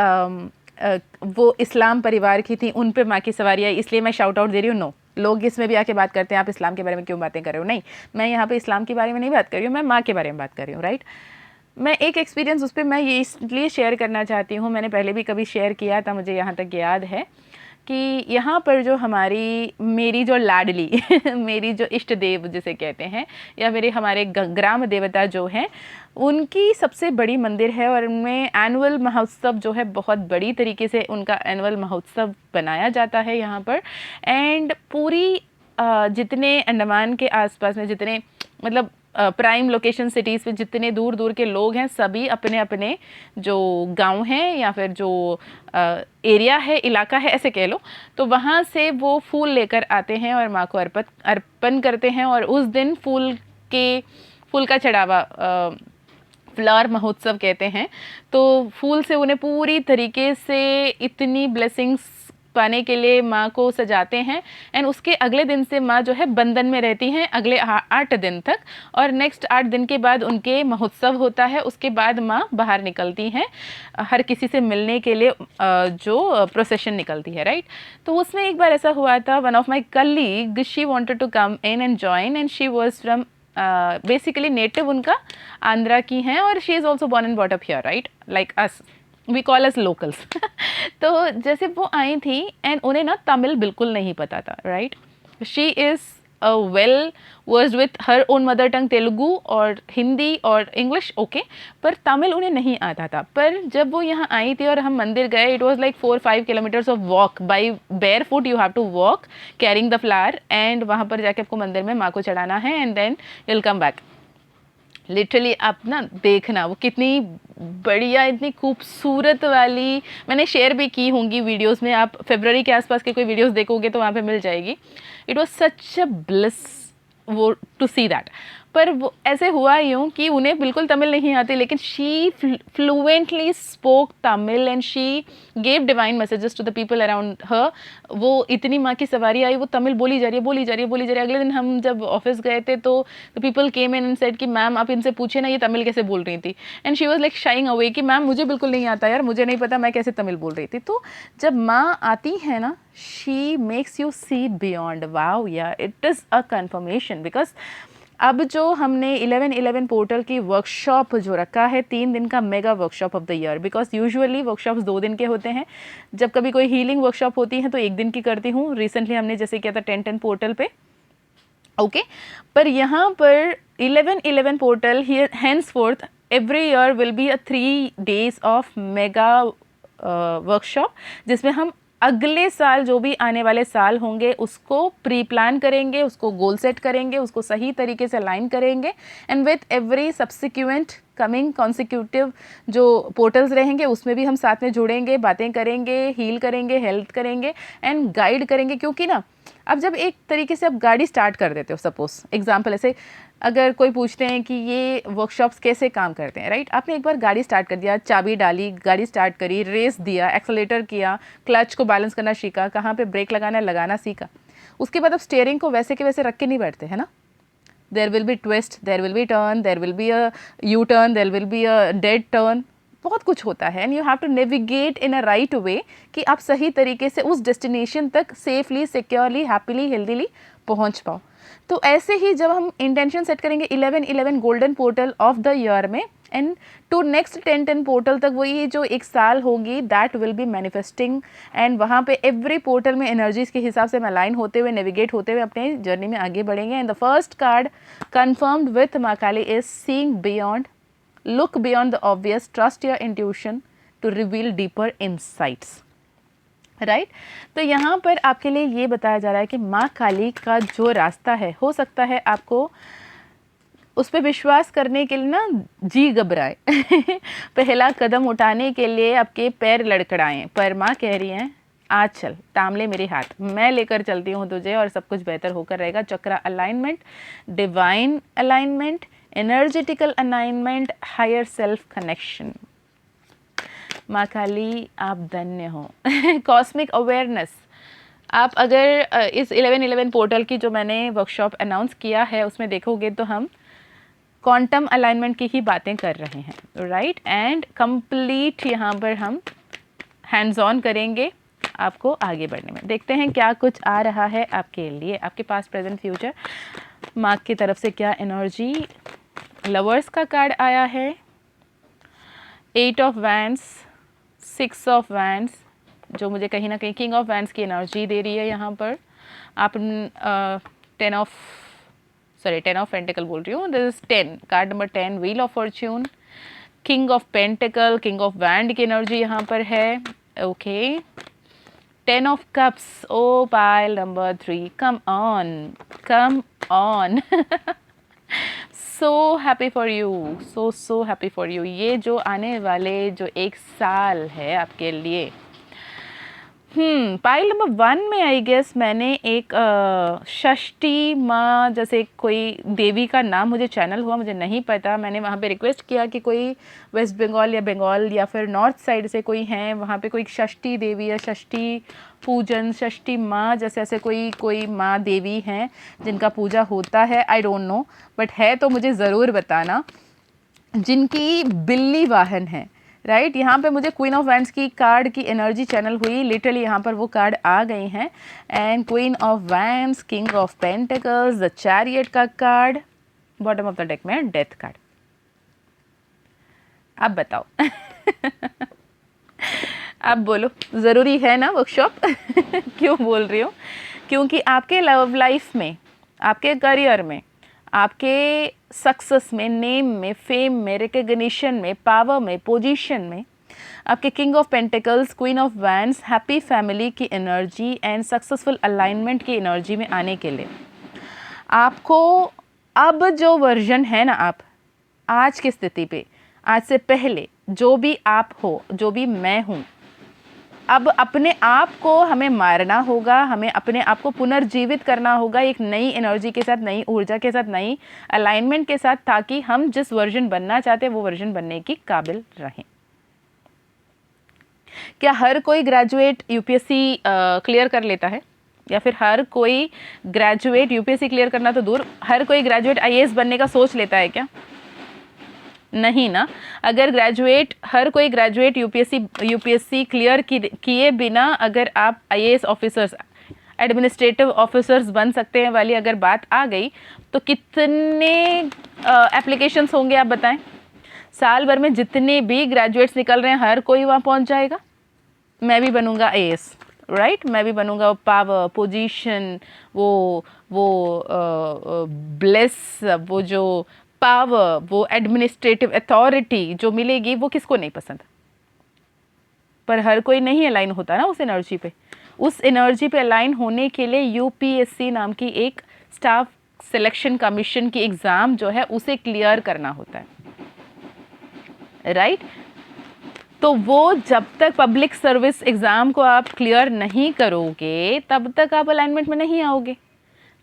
वो इस्लाम परिवार की थी, उन पे माँ की सवारी आई इसलिए मैं शाउट आउट दे रही हूँ। नो, लोग इसमें भी आके बात करते हैं आप इस्लाम के बारे में क्यों बातें कर रहे हो। नहीं, मैं यहाँ पे इस्लाम के बारे में नहीं बात कर रही हूँ, मैं माँ के बारे में बात कर रही हूँ, राइट। मैं एक एक्सपीरियंस उस पर मैं ये इसलिए शेयर करना चाहती हूँ, मैंने पहले भी कभी शेयर किया था, मुझे यहाँ तक याद है कि यहाँ पर जो मेरी जो लाडली मेरी जो इष्ट देव जिसे कहते हैं, या हमारे ग्राम देवता जो हैं, उनकी सबसे बड़ी मंदिर है, और उनमें एनुअल महोत्सव जो है बहुत बड़ी तरीके से उनका एनुअल महोत्सव बनाया जाता है यहाँ पर। एंड पूरी जितने अंडमान के आसपास में जितने मतलब प्राइम लोकेशन सिटीज़ में जितने दूर दूर के लोग हैं, सभी अपने अपने जो गांव हैं या फिर जो एरिया है, इलाका है ऐसे कह लो, तो वहाँ से वो फूल लेकर आते हैं और माँ को अर्पण करते हैं। और उस दिन फूल का चढ़ावा फ्लावर महोत्सव कहते हैं। तो फूल से उन्हें पूरी तरीके से इतनी ब्लेसिंग्स पाने के लिए माँ को सजाते हैं एंड उसके अगले दिन से माँ जो है बंधन में रहती हैं अगले 8 दिन तक, और नेक्स्ट 8 दिन के बाद उनके महोत्सव होता है। उसके बाद माँ बाहर निकलती हैं हर किसी से मिलने के लिए, जो प्रोसेशन निकलती है, राइट। तो उसमें एक बार ऐसा हुआ था, one of my colleague she wanted to come in and join and she was from basically native उनका आंध्रा की हैं और she is also born and brought up here, right, like us, we call us locals. तो जैसे वो आई थी एंड उन्हें ना तमिल बिल्कुल नहीं पता था, right. She is well versed with her own mother tongue Telugu और हिंदी और इंग्लिश, ओके, पर तमिल उन्हें नहीं आता था। पर जब वो यहाँ आई थी और हम मंदिर गए, it was like 4-5 kilometres of walk by bare foot, you have to walk carrying the flower, and वहाँ पर जाके आपको मंदिर में माँ को चढ़ाना है and then you will come back. Literally आप ना देखना वो कितनी बढ़िया, इतनी खूबसूरत वाली, मैंने शेयर भी की होंगी वीडियोस में, आप फरवरी के आसपास के कोई वीडियोस देखोगे तो वहाँ पे मिल जाएगी। It was such a bliss वो टू सी दैट। पर वो ऐसे हुआ यूँ कि उन्हें बिल्कुल तमिल नहीं आती, लेकिन she fluently spoke Tamil and she gave divine messages to the people around her. वो इतनी माँ की सवारी आई, वो तमिल बोली जा रही है, बोली जा रही है, बोली जा रही है। अगले दिन हम जब ऑफिस गए थे तो the people came in and said कि मैम आप इनसे पूछे ना ये तमिल कैसे बोल रही थी, and she was like sharing away कि मैम मुझे बिल्कुल नहीं आता यार, मुझे नहीं पता मैं कैसे तमिल बोल रही थी। तो जब माँ आती है ना, she makes you see beyond, wow यार, it is a confirmation. Because अब जो हमने 11-11 पोर्टल की वर्कशॉप जो रखा है, 3 दिन का mega workshop of the year, because usually workshops 2 दिन के होते हैं। जब कभी कोई हीलिंग वर्कशॉप होती है तो 1 दिन की करती हूँ। रिसेंटली हमने जैसे किया था 10-10 पोर्टल पे, ओके। पर यहाँ पर 11-11 portal henceforth every year will be a 3 days of mega workshop, जिसमें हम अगले साल जो भी आने वाले साल होंगे उसको प्री प्लान करेंगे, उसको गोल सेट करेंगे, उसको सही तरीके से अलाइन करेंगे, and with every subsequent coming consecutive जो पोर्टल्स रहेंगे उसमें भी हम साथ में जुड़ेंगे, बातें करेंगे, हील करेंगे, हेल्प करेंगे एंड गाइड करेंगे। क्योंकि ना अब जब एक तरीके से आप गाड़ी स्टार्ट कर देते हो, सपोज एग्जाम्पल ऐसे अगर कोई पूछते हैं कि ये वर्कशॉप्स कैसे काम करते हैं, राइट, आपने एक बार गाड़ी स्टार्ट कर दिया, चाबी डाली, गाड़ी स्टार्ट करी, रेस दिया, एक्सेलेरेटर किया, क्लच को बैलेंस करना सीखा, कहाँ पे ब्रेक लगाना है लगाना सीखा, उसके बाद आप स्टीयरिंग को वैसे के वैसे रख के नहीं बैठते, है ना। There will be twist, there will be turn, there will be a U turn, there will be a dead turn, बहुत कुछ होता है, and you have to navigate in a right way कि आप सही तरीके से उस डेस्टिनेशन तक सेफली, सिक्योरली, हैप्पीली, हेल्दीली पहुंच पाओ। तो ऐसे ही जब हम इंटेंशन सेट करेंगे 11-11 golden portal of the year में, एंड टू नेक्स्ट 10-10 पोर्टल तक, वो ये जो एक साल होगी that will be manifesting, and वहाँ पे एवरी पोर्टल में एनर्जीज के हिसाब से हम अलाइन होते हुए, नेविगेट होते हुए अपने जर्नी में आगे बढ़ेंगे। And the first card confirmed with माँ Kali is seeing beyond, look beyond the obvious, trust your intuition to reveal deeper insights, right. तो यहाँ पर आपके लिए ये बताया जा रहा है कि माँ काली का जो रास्ता है, हो सकता है आपको उस पर विश्वास करने के लिए ना जी घबराए पहला कदम उठाने के लिए आपके पैर लड़खड़ाएं, पर माँ कह रही हैं आज चल, थाम ले मेरे हाथ, मैं लेकर चलती हूँ तुझे और सब कुछ बेहतर होकर रहेगा। Chakra alignment, divine alignment, energetical alignment, higher self connection. माँ काली आप धन्य हो कॉस्मिक अवेयरनेस। आप अगर इस 11-11 पोर्टल की जो मैंने वर्कशॉप अनाउंस किया है उसमें देखोगे तो हम क्वांटम अलाइनमेंट की ही बातें कर रहे हैं, राइट, एंड कंप्लीट यहाँ पर हम हैंड्स ऑन करेंगे आपको आगे बढ़ने में। देखते हैं क्या कुछ आ रहा है आपके लिए, आपके पास प्रेजेंट फ्यूचर माँ की तरफ से क्या एनर्जी। लवर्स का कार्ड आया है, 8 ऑफ वैंड्स, 6 ऑफ वैंड्स, जो मुझे कहीं ना कहीं किंग ऑफ वैंड्स की एनर्जी दे रही है यहाँ पर। आप 10 ऑफ पेंटिकल बोल रही हूँ, this is 10, card number 10, wheel of fortune, king of pentacle, king of wand की एनर्जी यहाँ पर है, okay. 10 of cups, oh pile number 3, come on so happy for you, so happy for you. ये जो आने वाले जो एक साल है आपके लिए, पाइल नंबर 1 में आई गेस मैंने एक षष्ठी माँ जैसे कोई देवी का नाम मुझे चैनल हुआ, मुझे नहीं पता। मैंने वहाँ पे रिक्वेस्ट किया कि कोई वेस्ट बंगाल या बंगाल या फिर नॉर्थ साइड से कोई हैं वहाँ पे कोई षष्ठी देवी या षष्ठी पूजन, षष्ठी माँ जैसे ऐसे कोई माँ देवी हैं जिनका पूजा होता है। आई डोंट नो, बट है तो मुझे ज़रूर बताना। जिनकी बिल्ली वाहन है, राइट। यहाँ पे मुझे क्वीन ऑफ वैंड्स की कार्ड की एनर्जी चैनल हुई, लिटरली यहाँ पर वो कार्ड आ गई हैं। And queen of wands, king of pentacles, the chariot का card, bottom of the deck में डेथ कार्ड। अब बताओ अब बोलो, ज़रूरी है ना वर्कशॉप क्यों बोल रही हूँ? क्योंकि आपके लव लाइफ में, आपके करियर में, आपके सक्सेस में, नेम में, फेम में, रिकग्निशन में, पावर में, पोजीशन में, आपके king of pentacles, queen of wands, happy family की एनर्जी एंड सक्सेसफुल अलाइनमेंट की एनर्जी में आने के लिए आपको अब जो वर्जन है ना, आप आज की स्थिति पे, आज से पहले जो भी आप हो, जो भी मैं हूँ, अब अपने आप को हमें मारना होगा, हमें अपने आप को पुनर्जीवित करना होगा एक नई एनर्जी के साथ, नई ऊर्जा के साथ, नई अलाइनमेंट के साथ, ताकि हम जिस वर्जन बनना चाहते हैं वो वर्जन बनने की काबिल रहें। क्या हर कोई ग्रेजुएट यूपीएससी क्लियर कर लेता है? या फिर हर कोई ग्रेजुएट यूपीएससी क्लियर करना तो दूर, हर कोई ग्रेजुएट आईएएस बनने का सोच लेता है क्या? नहीं ना। अगर हर कोई ग्रेजुएट यूपीएससी क्लियर किए बिना अगर आप आईएएस ऑफिसर्स, एडमिनिस्ट्रेटिव ऑफिसर्स बन सकते हैं वाली अगर बात आ गई, तो कितने एप्लीकेशंस होंगे आप बताएं? साल भर में जितने भी ग्रेजुएट्स निकल रहे हैं हर कोई वहाँ पहुँच जाएगा। मैं भी बनूंगा आईएएस, राइट। मैं भी बनूंगा, पावर, पोजीशन, वो ब्लेस, वो जो पावर, वो एडमिनिस्ट्रेटिव अथॉरिटी जो मिलेगी, वो किसको नहीं पसंद? पर हर कोई नहीं अलाइन होता ना उस एनर्जी पे। उस एनर्जी पे अलाइन होने के लिए यूपीएससी नाम की एक स्टाफ सिलेक्शन कमीशन की एग्ज़ाम जो है उसे क्लियर करना होता है, राइट। तो वो जब तक पब्लिक सर्विस एग्ज़ाम को आप क्लियर नहीं करोगे तब तक आप अलाइनमेंट में नहीं आओगे।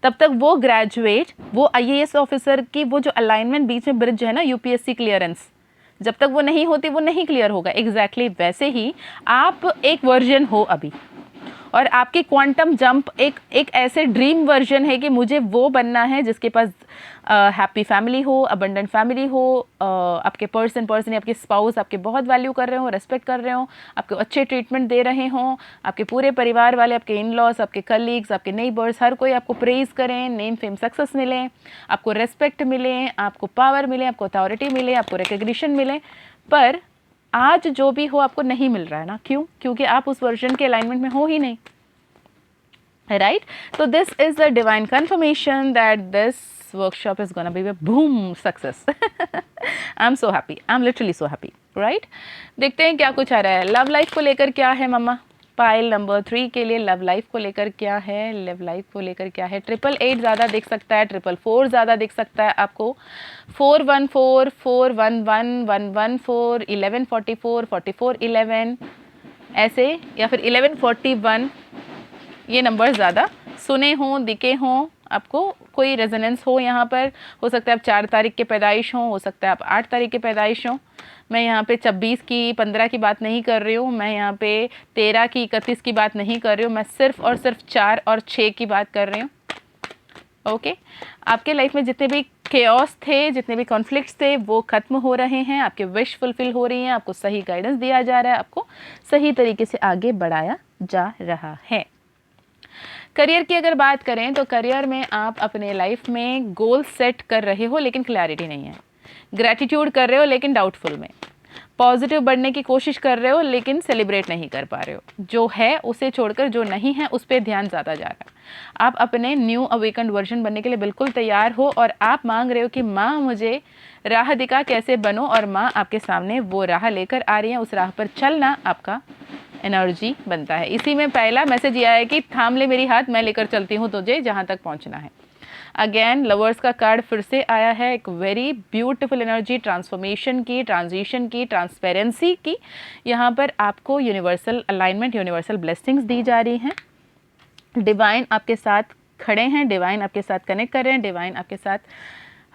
तब तक वो ग्रेजुएट, वो आईएएस ऑफिसर की वो जो अलाइनमेंट बीच में ब्रिज है ना, यूपीएससी क्लियरेंस, जब तक वो नहीं होती वो नहीं क्लियर होगा। एग्जैक्टली वैसे ही आप एक वर्जन हो अभी, और आपकी क्वांटम जंप एक ऐसे ड्रीम वर्जन है कि मुझे वो बनना है जिसके पास हैप्पी फैमिली हो, अबंडेंट फैमिली हो, आपके पर्सन आपके स्पाउस आपके बहुत वैल्यू कर रहे हो, रेस्पेक्ट कर रहे हो, आपको अच्छे ट्रीटमेंट दे रहे हों, आपके पूरे परिवार वाले, आपके इन लॉज, आपके कलीग्स, आपके नेबर्स, हर कोई आपको प्रेज़ करें, नेम फेम सक्सेस मिले, आपको रेस्पेक्ट मिले, आपको पावर मिले, आपको अथॉरिटी मिले, आपको रिकग्निशन मिले। पर आज जो भी हो आपको नहीं मिल रहा है ना, क्यों? क्योंकि आप उस वर्जन के अलाइनमेंट में हो ही नहीं, right. So this is the divine confirmation that this workshop is gonna be a boom success. I'm so happy, I'm literally so happy, right? देखते हैं क्या कुछ आ रहा है। लव लाइफ को लेकर क्या है मम्मा? पाइल नंबर 3 के लिए लव लाइफ को लेकर क्या है? लव लाइफ को लेकर क्या है? 888 ज़्यादा दिख सकता है, 444 ज़्यादा दिख सकता है आपको, 414, 411, 114, 1144, 4411 ऐसे, या फिर 1141, ये नंबर ज़्यादा सुने हों, दिखे हों, आपको कोई रेजोनेंस हो यहाँ पर। हो सकता है आप 4 तारीख के पैदाइश हों, हो सकता है आप 8 तारीख के पैदाइश हों। मैं यहाँ पे 26 की, 15 की बात नहीं कर रही हूँ, मैं यहाँ पे 13 की, 31 की बात नहीं कर रही हूँ, मैं सिर्फ और सिर्फ 4 और 6 की बात कर रही हूँ। ओके, आपके लाइफ में जितने भी केओस थे, जितने भी कॉन्फ्लिक्ट्स थे, वो ख़त्म हो रहे हैं, आपके विश फुलफिल हो रही हैं, आपको सही गाइडेंस दिया जा रहा है, आपको सही तरीके से आगे बढ़ाया जा रहा है। करियर की अगर बात करें तो करियर में आप अपने लाइफ में गोल सेट कर रहे हो लेकिन क्लैरिटी नहीं है, ग्रैटिट्यूड कर रहे हो लेकिन डाउटफुल में, पॉजिटिव बढ़ने की कोशिश कर रहे हो लेकिन सेलिब्रेट नहीं कर पा रहे हो, जो है उसे छोड़कर जो नहीं है उस पर ध्यान ज़्यादा जा रहा है। आप अपने न्यू अवेकन्ड वर्जन बनने के लिए बिल्कुल तैयार हो और आप मांग रहे हो कि माँ मुझे राह दिखा कैसे बनो, और माँ आपके सामने वो राह लेकर आ रही है, उस राह पर चलना आपका एनर्जी बनता है। इसी में पहला मैसेज ये आया कि थाम ले मेरी हाथ, मैं लेकर चलती हूँ तुझे जहाँ तक पहुँचना है। अगेन लवर्स का कार्ड फिर से आया है, एक वेरी ब्यूटीफुल एनर्जी, ट्रांसफॉर्मेशन की, ट्रांजिशन की, ट्रांसपेरेंसी की। यहाँ पर आपको यूनिवर्सल अलाइनमेंट, यूनिवर्सल ब्लेसिंग्स दी जा रही हैं। डिवाइन आपके साथ खड़े हैं, डिवाइन आपके साथ कनेक्ट कर रहे हैं, डिवाइन आपके साथ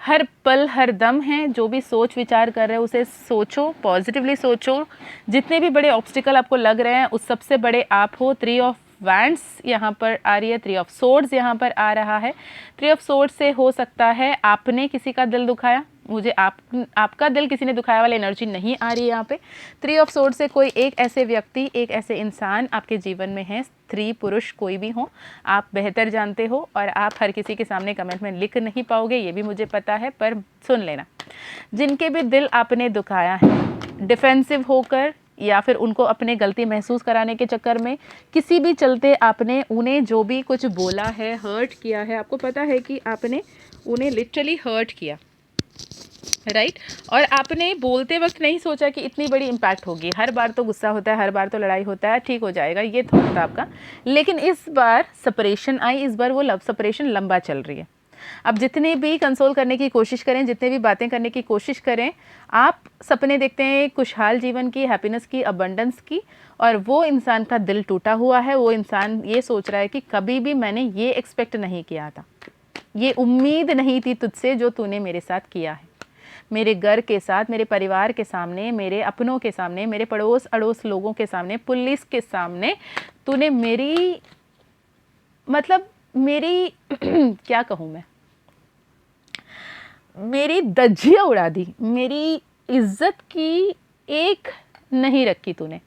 हर पल हर दम हैं। जो भी सोच विचार कर रहे हो उसे सोचो, पॉजिटिवली सोचो। जितने भी बड़े ऑब्स्टिकल आपको लग रहे हैं उस सबसे बड़े आप हो। 3 ऑफ वैंड्स यहाँ पर आ रही है, 3 ऑफ सोर्ड्स यहाँ पर आ रहा है। 3 ऑफ सोर्ड्स से हो सकता है आपने किसी का दिल दुखाया, मुझे आपका दिल किसी ने दुखाया वाली एनर्जी नहीं आ रही है यहाँ पे। 3 ऑफ सोर्ड्स से कोई एक ऐसे व्यक्ति, एक ऐसे इंसान आपके जीवन में है, स्त्री पुरुष कोई भी हो, आप बेहतर जानते हो और आप हर किसी के सामने कमेंट में लिख नहीं पाओगे, ये भी मुझे पता है। पर सुन लेना, जिनके भी दिल आपने दुखाया है डिफेंसिव होकर या फिर उनको अपने गलती महसूस कराने के चक्कर में, किसी भी चलते आपने उन्हें जो भी कुछ बोला है, हर्ट किया है, आपको पता है कि आपने उन्हें लिटरली हर्ट किया, राइट और आपने बोलते वक्त नहीं सोचा कि इतनी बड़ी इम्पैक्ट होगी। हर बार तो गुस्सा होता है, हर बार तो लड़ाई होता है, ठीक हो जाएगा, ये थॉट था आपका। लेकिन इस बार सेपरेशन आई, इस बार वो लव सेपरेशन लंबा चल रही है। अब जितने भी कंसोल करने की कोशिश करें, जितने भी बातें करने की कोशिश करें, आप सपने देखते हैं खुशहाल जीवन की, हैप्पीनेस की, अबंडेंस की, और वो इंसान का दिल टूटा हुआ है। वो इंसान ये सोच रहा है कि कभी भी मैंने ये एक्सपेक्ट नहीं किया था, ये उम्मीद नहीं थी तुझसे जो तूने मेरे साथ किया है, मेरे घर के साथ, मेरे परिवार के सामने, मेरे अपनों के सामने, मेरे पड़ोस अड़ोस लोगों के सामने, पुलिस के सामने तूने मेरी मतलब मेरी क्या कहूँ मैं, मेरी धज्जियाँ उड़ा दी, मेरी इज्जत की एक नहीं रखी तूने।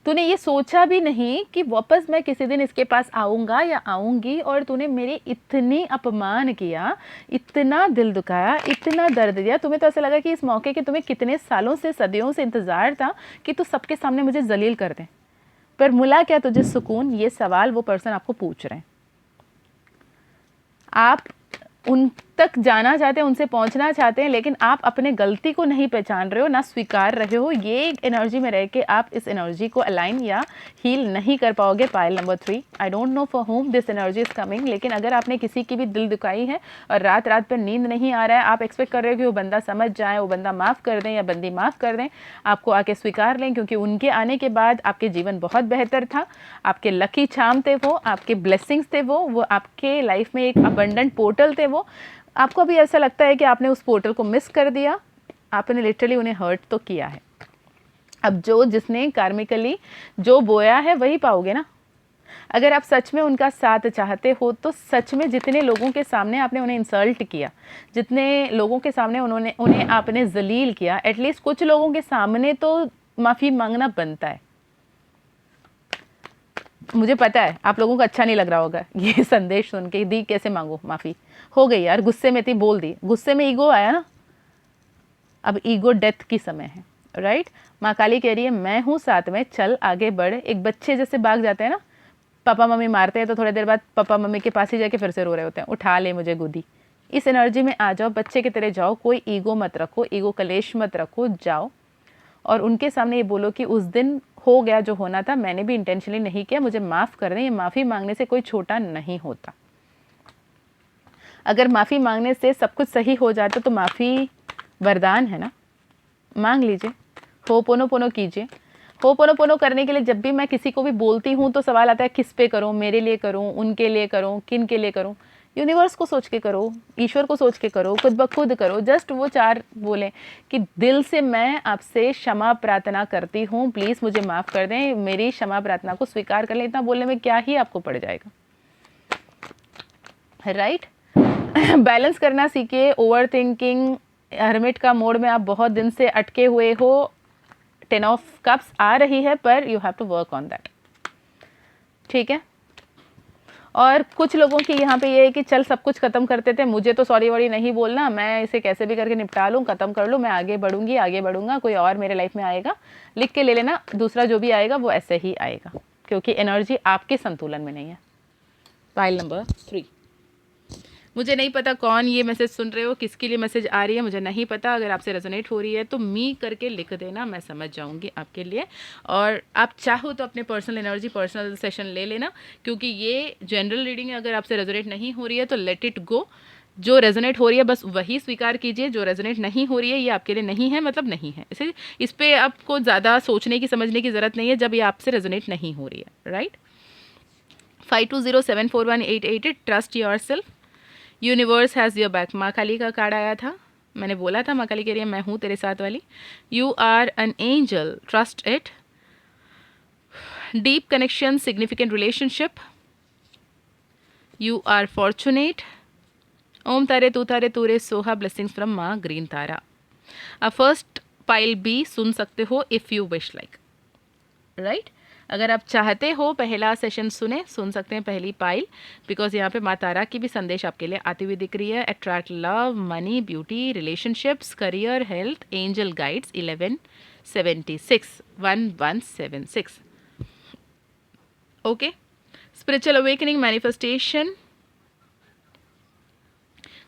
तूने ये सोचा भी नहीं कि वापस मैं किसी दिन इसके पास आऊँगा या आऊँगी, और तूने मेरे इतनी अपमान किया, इतना दिल दुखाया, इतना दर्द दिया। तुम्हें तो ऐसा लगा कि इस मौके के तुम्हें कितने सालों से, सदियों से इंतज़ार था कि तू सबके सामने मुझे जलील कर दे, पर मिला क्या तुझे सुकून? ये सवाल वो पर्सन आपको पूछ रहे हैं। आप उन तक जाना चाहते हैं, उनसे पहुंचना चाहते हैं, लेकिन आप अपने गलती को नहीं पहचान रहे हो, ना स्वीकार रहे हो। ये एक एनर्जी में रह के आप इस एनर्जी को अलाइन या हील नहीं कर पाओगे। Pile number 3, I don't know for home this energy is coming. लेकिन अगर आपने किसी की भी दिल दुखाई है और रात रात पर नींद नहीं आ रहा है, आप एक्सपेक्ट कर रहे हो कि वो बंदा समझ जाए, वो बंदा माफ़ कर दें या बंदी माफ़ कर दें, आपको आके स्वीकार लें, क्योंकि उनके आने के बाद आपके जीवन बहुत बेहतर था। आपके लकी चार्म थे वो, आपके ब्लेसिंग्स थे वो आपके लाइफ में एक अबंडेंट पोर्टल थे वो। आपको अभी ऐसा लगता है कि आपने उस पोर्टल को मिस कर दिया, आपने लिटरली उन्हें हर्ट तो किया है। अब जिसने कार्मिकली जो बोया है वही पाओगे ना। अगर आप सच में उनका साथ चाहते हो तो सच में जितने लोगों के सामने आपने उन्हें इंसल्ट किया, जितने लोगों के सामने उन्हें आपने जलील किया, एटलीस्ट कुछ लोगों के सामने तो माफ़ी मांगना बनता है। मुझे पता है आप लोगों को अच्छा नहीं लग रहा होगा ये संदेश सुन के, दी कैसे मांगो माफ़ी, हो गई यार, गुस्से में थी बोल दी, गुस्से में ईगो आया ना। अब ईगो डेथ की समय है, राइट। माँ काली कह रही है मैं हूँ साथ में, चल आगे बढ़। एक बच्चे जैसे भाग जाते हैं ना, पापा मम्मी मारते हैं तो थोड़ी देर बाद पापा मम्मी के पास ही जाके फिर से रो रहे होते हैं, उठा ले मुझे गोदी। इस एनर्जी में आ जाओ, बच्चे की तरह जाओ, कोई ईगो मत रखो, ईगो कलेश मत रखो, जाओ और उनके सामने ये बोलो कि उस दिन हो गया जो होना था, मैंने भी इंटेंशनली नहीं किया, मुझे माफ़ कर दें। ये माफ़ी मांगने से कोई छोटा नहीं होता। अगर माफ़ी मांगने से सब कुछ सही हो जाता तो माफ़ी वरदान है ना, मांग लीजिए, होपोनोपोनो कीजिए। होपोनोपोनो करने के लिए जब भी मैं किसी को भी बोलती हूँ तो सवाल आता है किस पे करूँ, मेरे लिए करूँ, उनके लिए करूँ, किन के लिए करूँ? यूनिवर्स को सोच के करो, ईश्वर को सोच के करो, खुद ब खुद करो। जस्ट वो 4 बोलें कि दिल से मैं आपसे क्षमा प्रार्थना करती हूँ, प्लीज़ मुझे माफ़ कर दें, मेरी क्षमा प्रार्थना को स्वीकार कर लें। इतना बोलने में क्या ही आपको पड़ जाएगा, राइट। बैलेंस करना सीखिए। ओवर थिंकिंग हर्मिट का मोड में आप बहुत दिन से अटके हुए हो। 10 ऑफ कप्स आ रही है पर you have to work on that, ठीक है। और कुछ लोगों की यहाँ पे ये है कि चल सब कुछ ख़त्म करते थे, मुझे तो सॉरी वॉरी नहीं बोलना, मैं इसे कैसे भी करके निपटा लूँ, ख़त्म कर लूँ, मैं आगे बढ़ूँगी, आगे बढ़ूँगा, कोई और मेरे लाइफ में आएगा। लिख के ले लेना, दूसरा जो भी आएगा वो ऐसे ही आएगा, क्योंकि एनर्जी आपके संतुलन में नहीं है। पाइल नंबर 3, मुझे नहीं पता कौन ये मैसेज सुन रहे हो, किसके लिए मैसेज आ रही है मुझे नहीं पता। अगर आपसे रेजोनेट हो रही है तो मी करके लिख देना, मैं समझ जाऊंगी आपके लिए। और आप चाहो तो अपने पर्सनल एनर्जी, पर्सनल सेशन ले लेना, क्योंकि ये जनरल रीडिंग है। अगर आपसे रेजोनेट नहीं हो रही है तो लेट इट गो। जो रेजोनेट हो रही है बस वही स्वीकार कीजिए, जो रेजोनेट नहीं हो रही है ये आपके लिए नहीं है, मतलब नहीं है। इस पे आपको ज़्यादा सोचने की समझने की ज़रूरत नहीं है जब ये आपसे रेजोनेट नहीं हो रही है, right. 52074188, trust your self, universe has your back. माँ काली का कार्ड आया था, मैंने बोला था माँ काली कह रही है मैं हूँ तेरे साथ वाली। You are an angel, trust it. Deep connection, significant relationship, you are fortunate. ओम तारे तू तारे तूरे सोहा, ब्लेसिंग्स फ्रॉम माँ ग्रीन तारा। अब फर्स्ट पाइल भी सुन सकते हो if you wish like, right. अगर आप चाहते हो पहला सेशन सुन सकते हैं पहली पाइल, बिकॉज यहाँ पे माँ तारा की भी संदेश आपके लिए आती हुई दिख रही है। Attract love, money, beauty, relationships, career, health, angel guides 1176 1176। Okay, spiritual awakening, manifestation,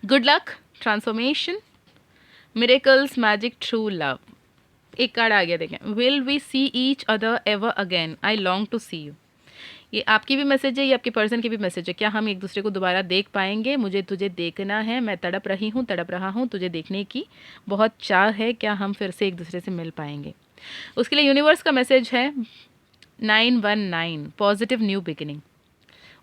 good luck, transformation, miracles, magic, true love. एक कार्ड आ गया देखें, will we see each other ever again, I long to see you. ये आपकी भी मैसेज है, ये आपके पर्सन की भी मैसेज है। क्या हम एक दूसरे को दोबारा देख पाएंगे? मुझे तुझे देखना है, मैं तड़प रही हूँ, तड़प रहा हूँ, तुझे देखने की बहुत चाह है। क्या हम फिर से एक दूसरे से मिल पाएंगे? उसके लिए यूनिवर्स का मैसेज है 919, पॉजिटिव न्यू बिगिनिंग।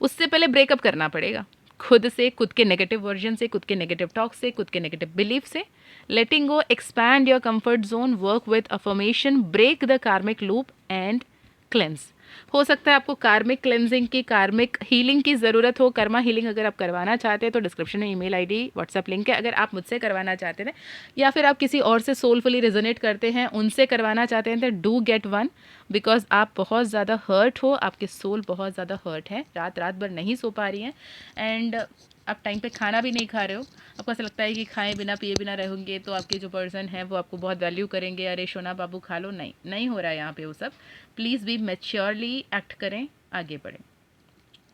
उससे पहले ब्रेकअप करना पड़ेगा खुद से, खुद के नेगेटिव वर्जन से, खुद के नेगेटिव टॉक से, खुद के नेगेटिव बिलीफ से। Letting go, expand your comfort zone, work with affirmation, break the karmic loop and cleanse. हो सकता है आपको कार्मिक क्लेंजिंग की, कार्मिक हीलिंग की ज़रूरत हो। कर्मा हीलिंग अगर आप करवाना चाहते हैं तो डिस्क्रिप्शन में ईमेल आईडी, व्हाट्सएप लिंक है। अगर आप मुझसे करवाना चाहते हैं या फिर आप किसी और से सोलफुली रेजोनेट करते हैं, उनसे करवाना चाहते हैं, तो डू गेट वन, बिकॉज आप बहुत ज़्यादा हर्ट हो, आपके सोल बहुत ज़्यादा हर्ट है, रात रात भर नहीं सो पा रही हैं, एंड आप टाइम पे खाना भी नहीं खा रहे हो। आपको ऐसा लगता है कि खाए बिना पिए बिना रहेंगे तो आपके जो पर्सन है वो आपको बहुत वैल्यू करेंगे, अरे शोना बाबू खा लो। नहीं हो रहा है यहाँ पे वो सब। प्लीज़ बी मैच्योरली एक्ट करें, आगे बढ़ें।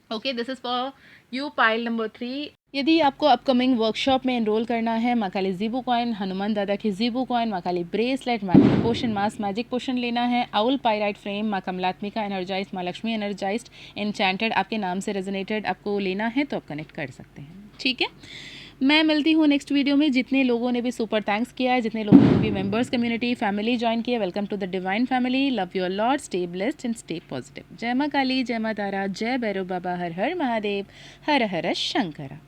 Okay, this is for you pile number 3। यदि आपको अपकमिंग वर्कशॉप में एनरोल करना है, माँ काली जीबू कॉइन, हनुमान दादा की जीबू कॉइन, माँ काली ब्रेसलेट, मैजिक पोशन, मास मैजिक पोशन लेना है, आउल पायराइट फ्रेम, माँ कमलात्मिका एनर्जाइज्ड, माँ लक्ष्मी एनर्जाइज्ड, एनचैंटेड आपके नाम से रेजोनेटेड आपको लेना है तो आप कनेक्ट कर सकते हैं, ठीक है। मैं मिलती हूँ नेक्स्ट वीडियो में। जितने लोगों ने भी सुपर थैंक्स किया है, जितने लोगों ने भी मेंबर्स कम्युनिटी फैमिली ज्वाइन किया, welcome to the divine family. Love your lord, stay blessed and stay positive. जय माँ काली, जय माँ तारा, जय भैरव बाबा, हर हर महादेव, हर हर शंकरा।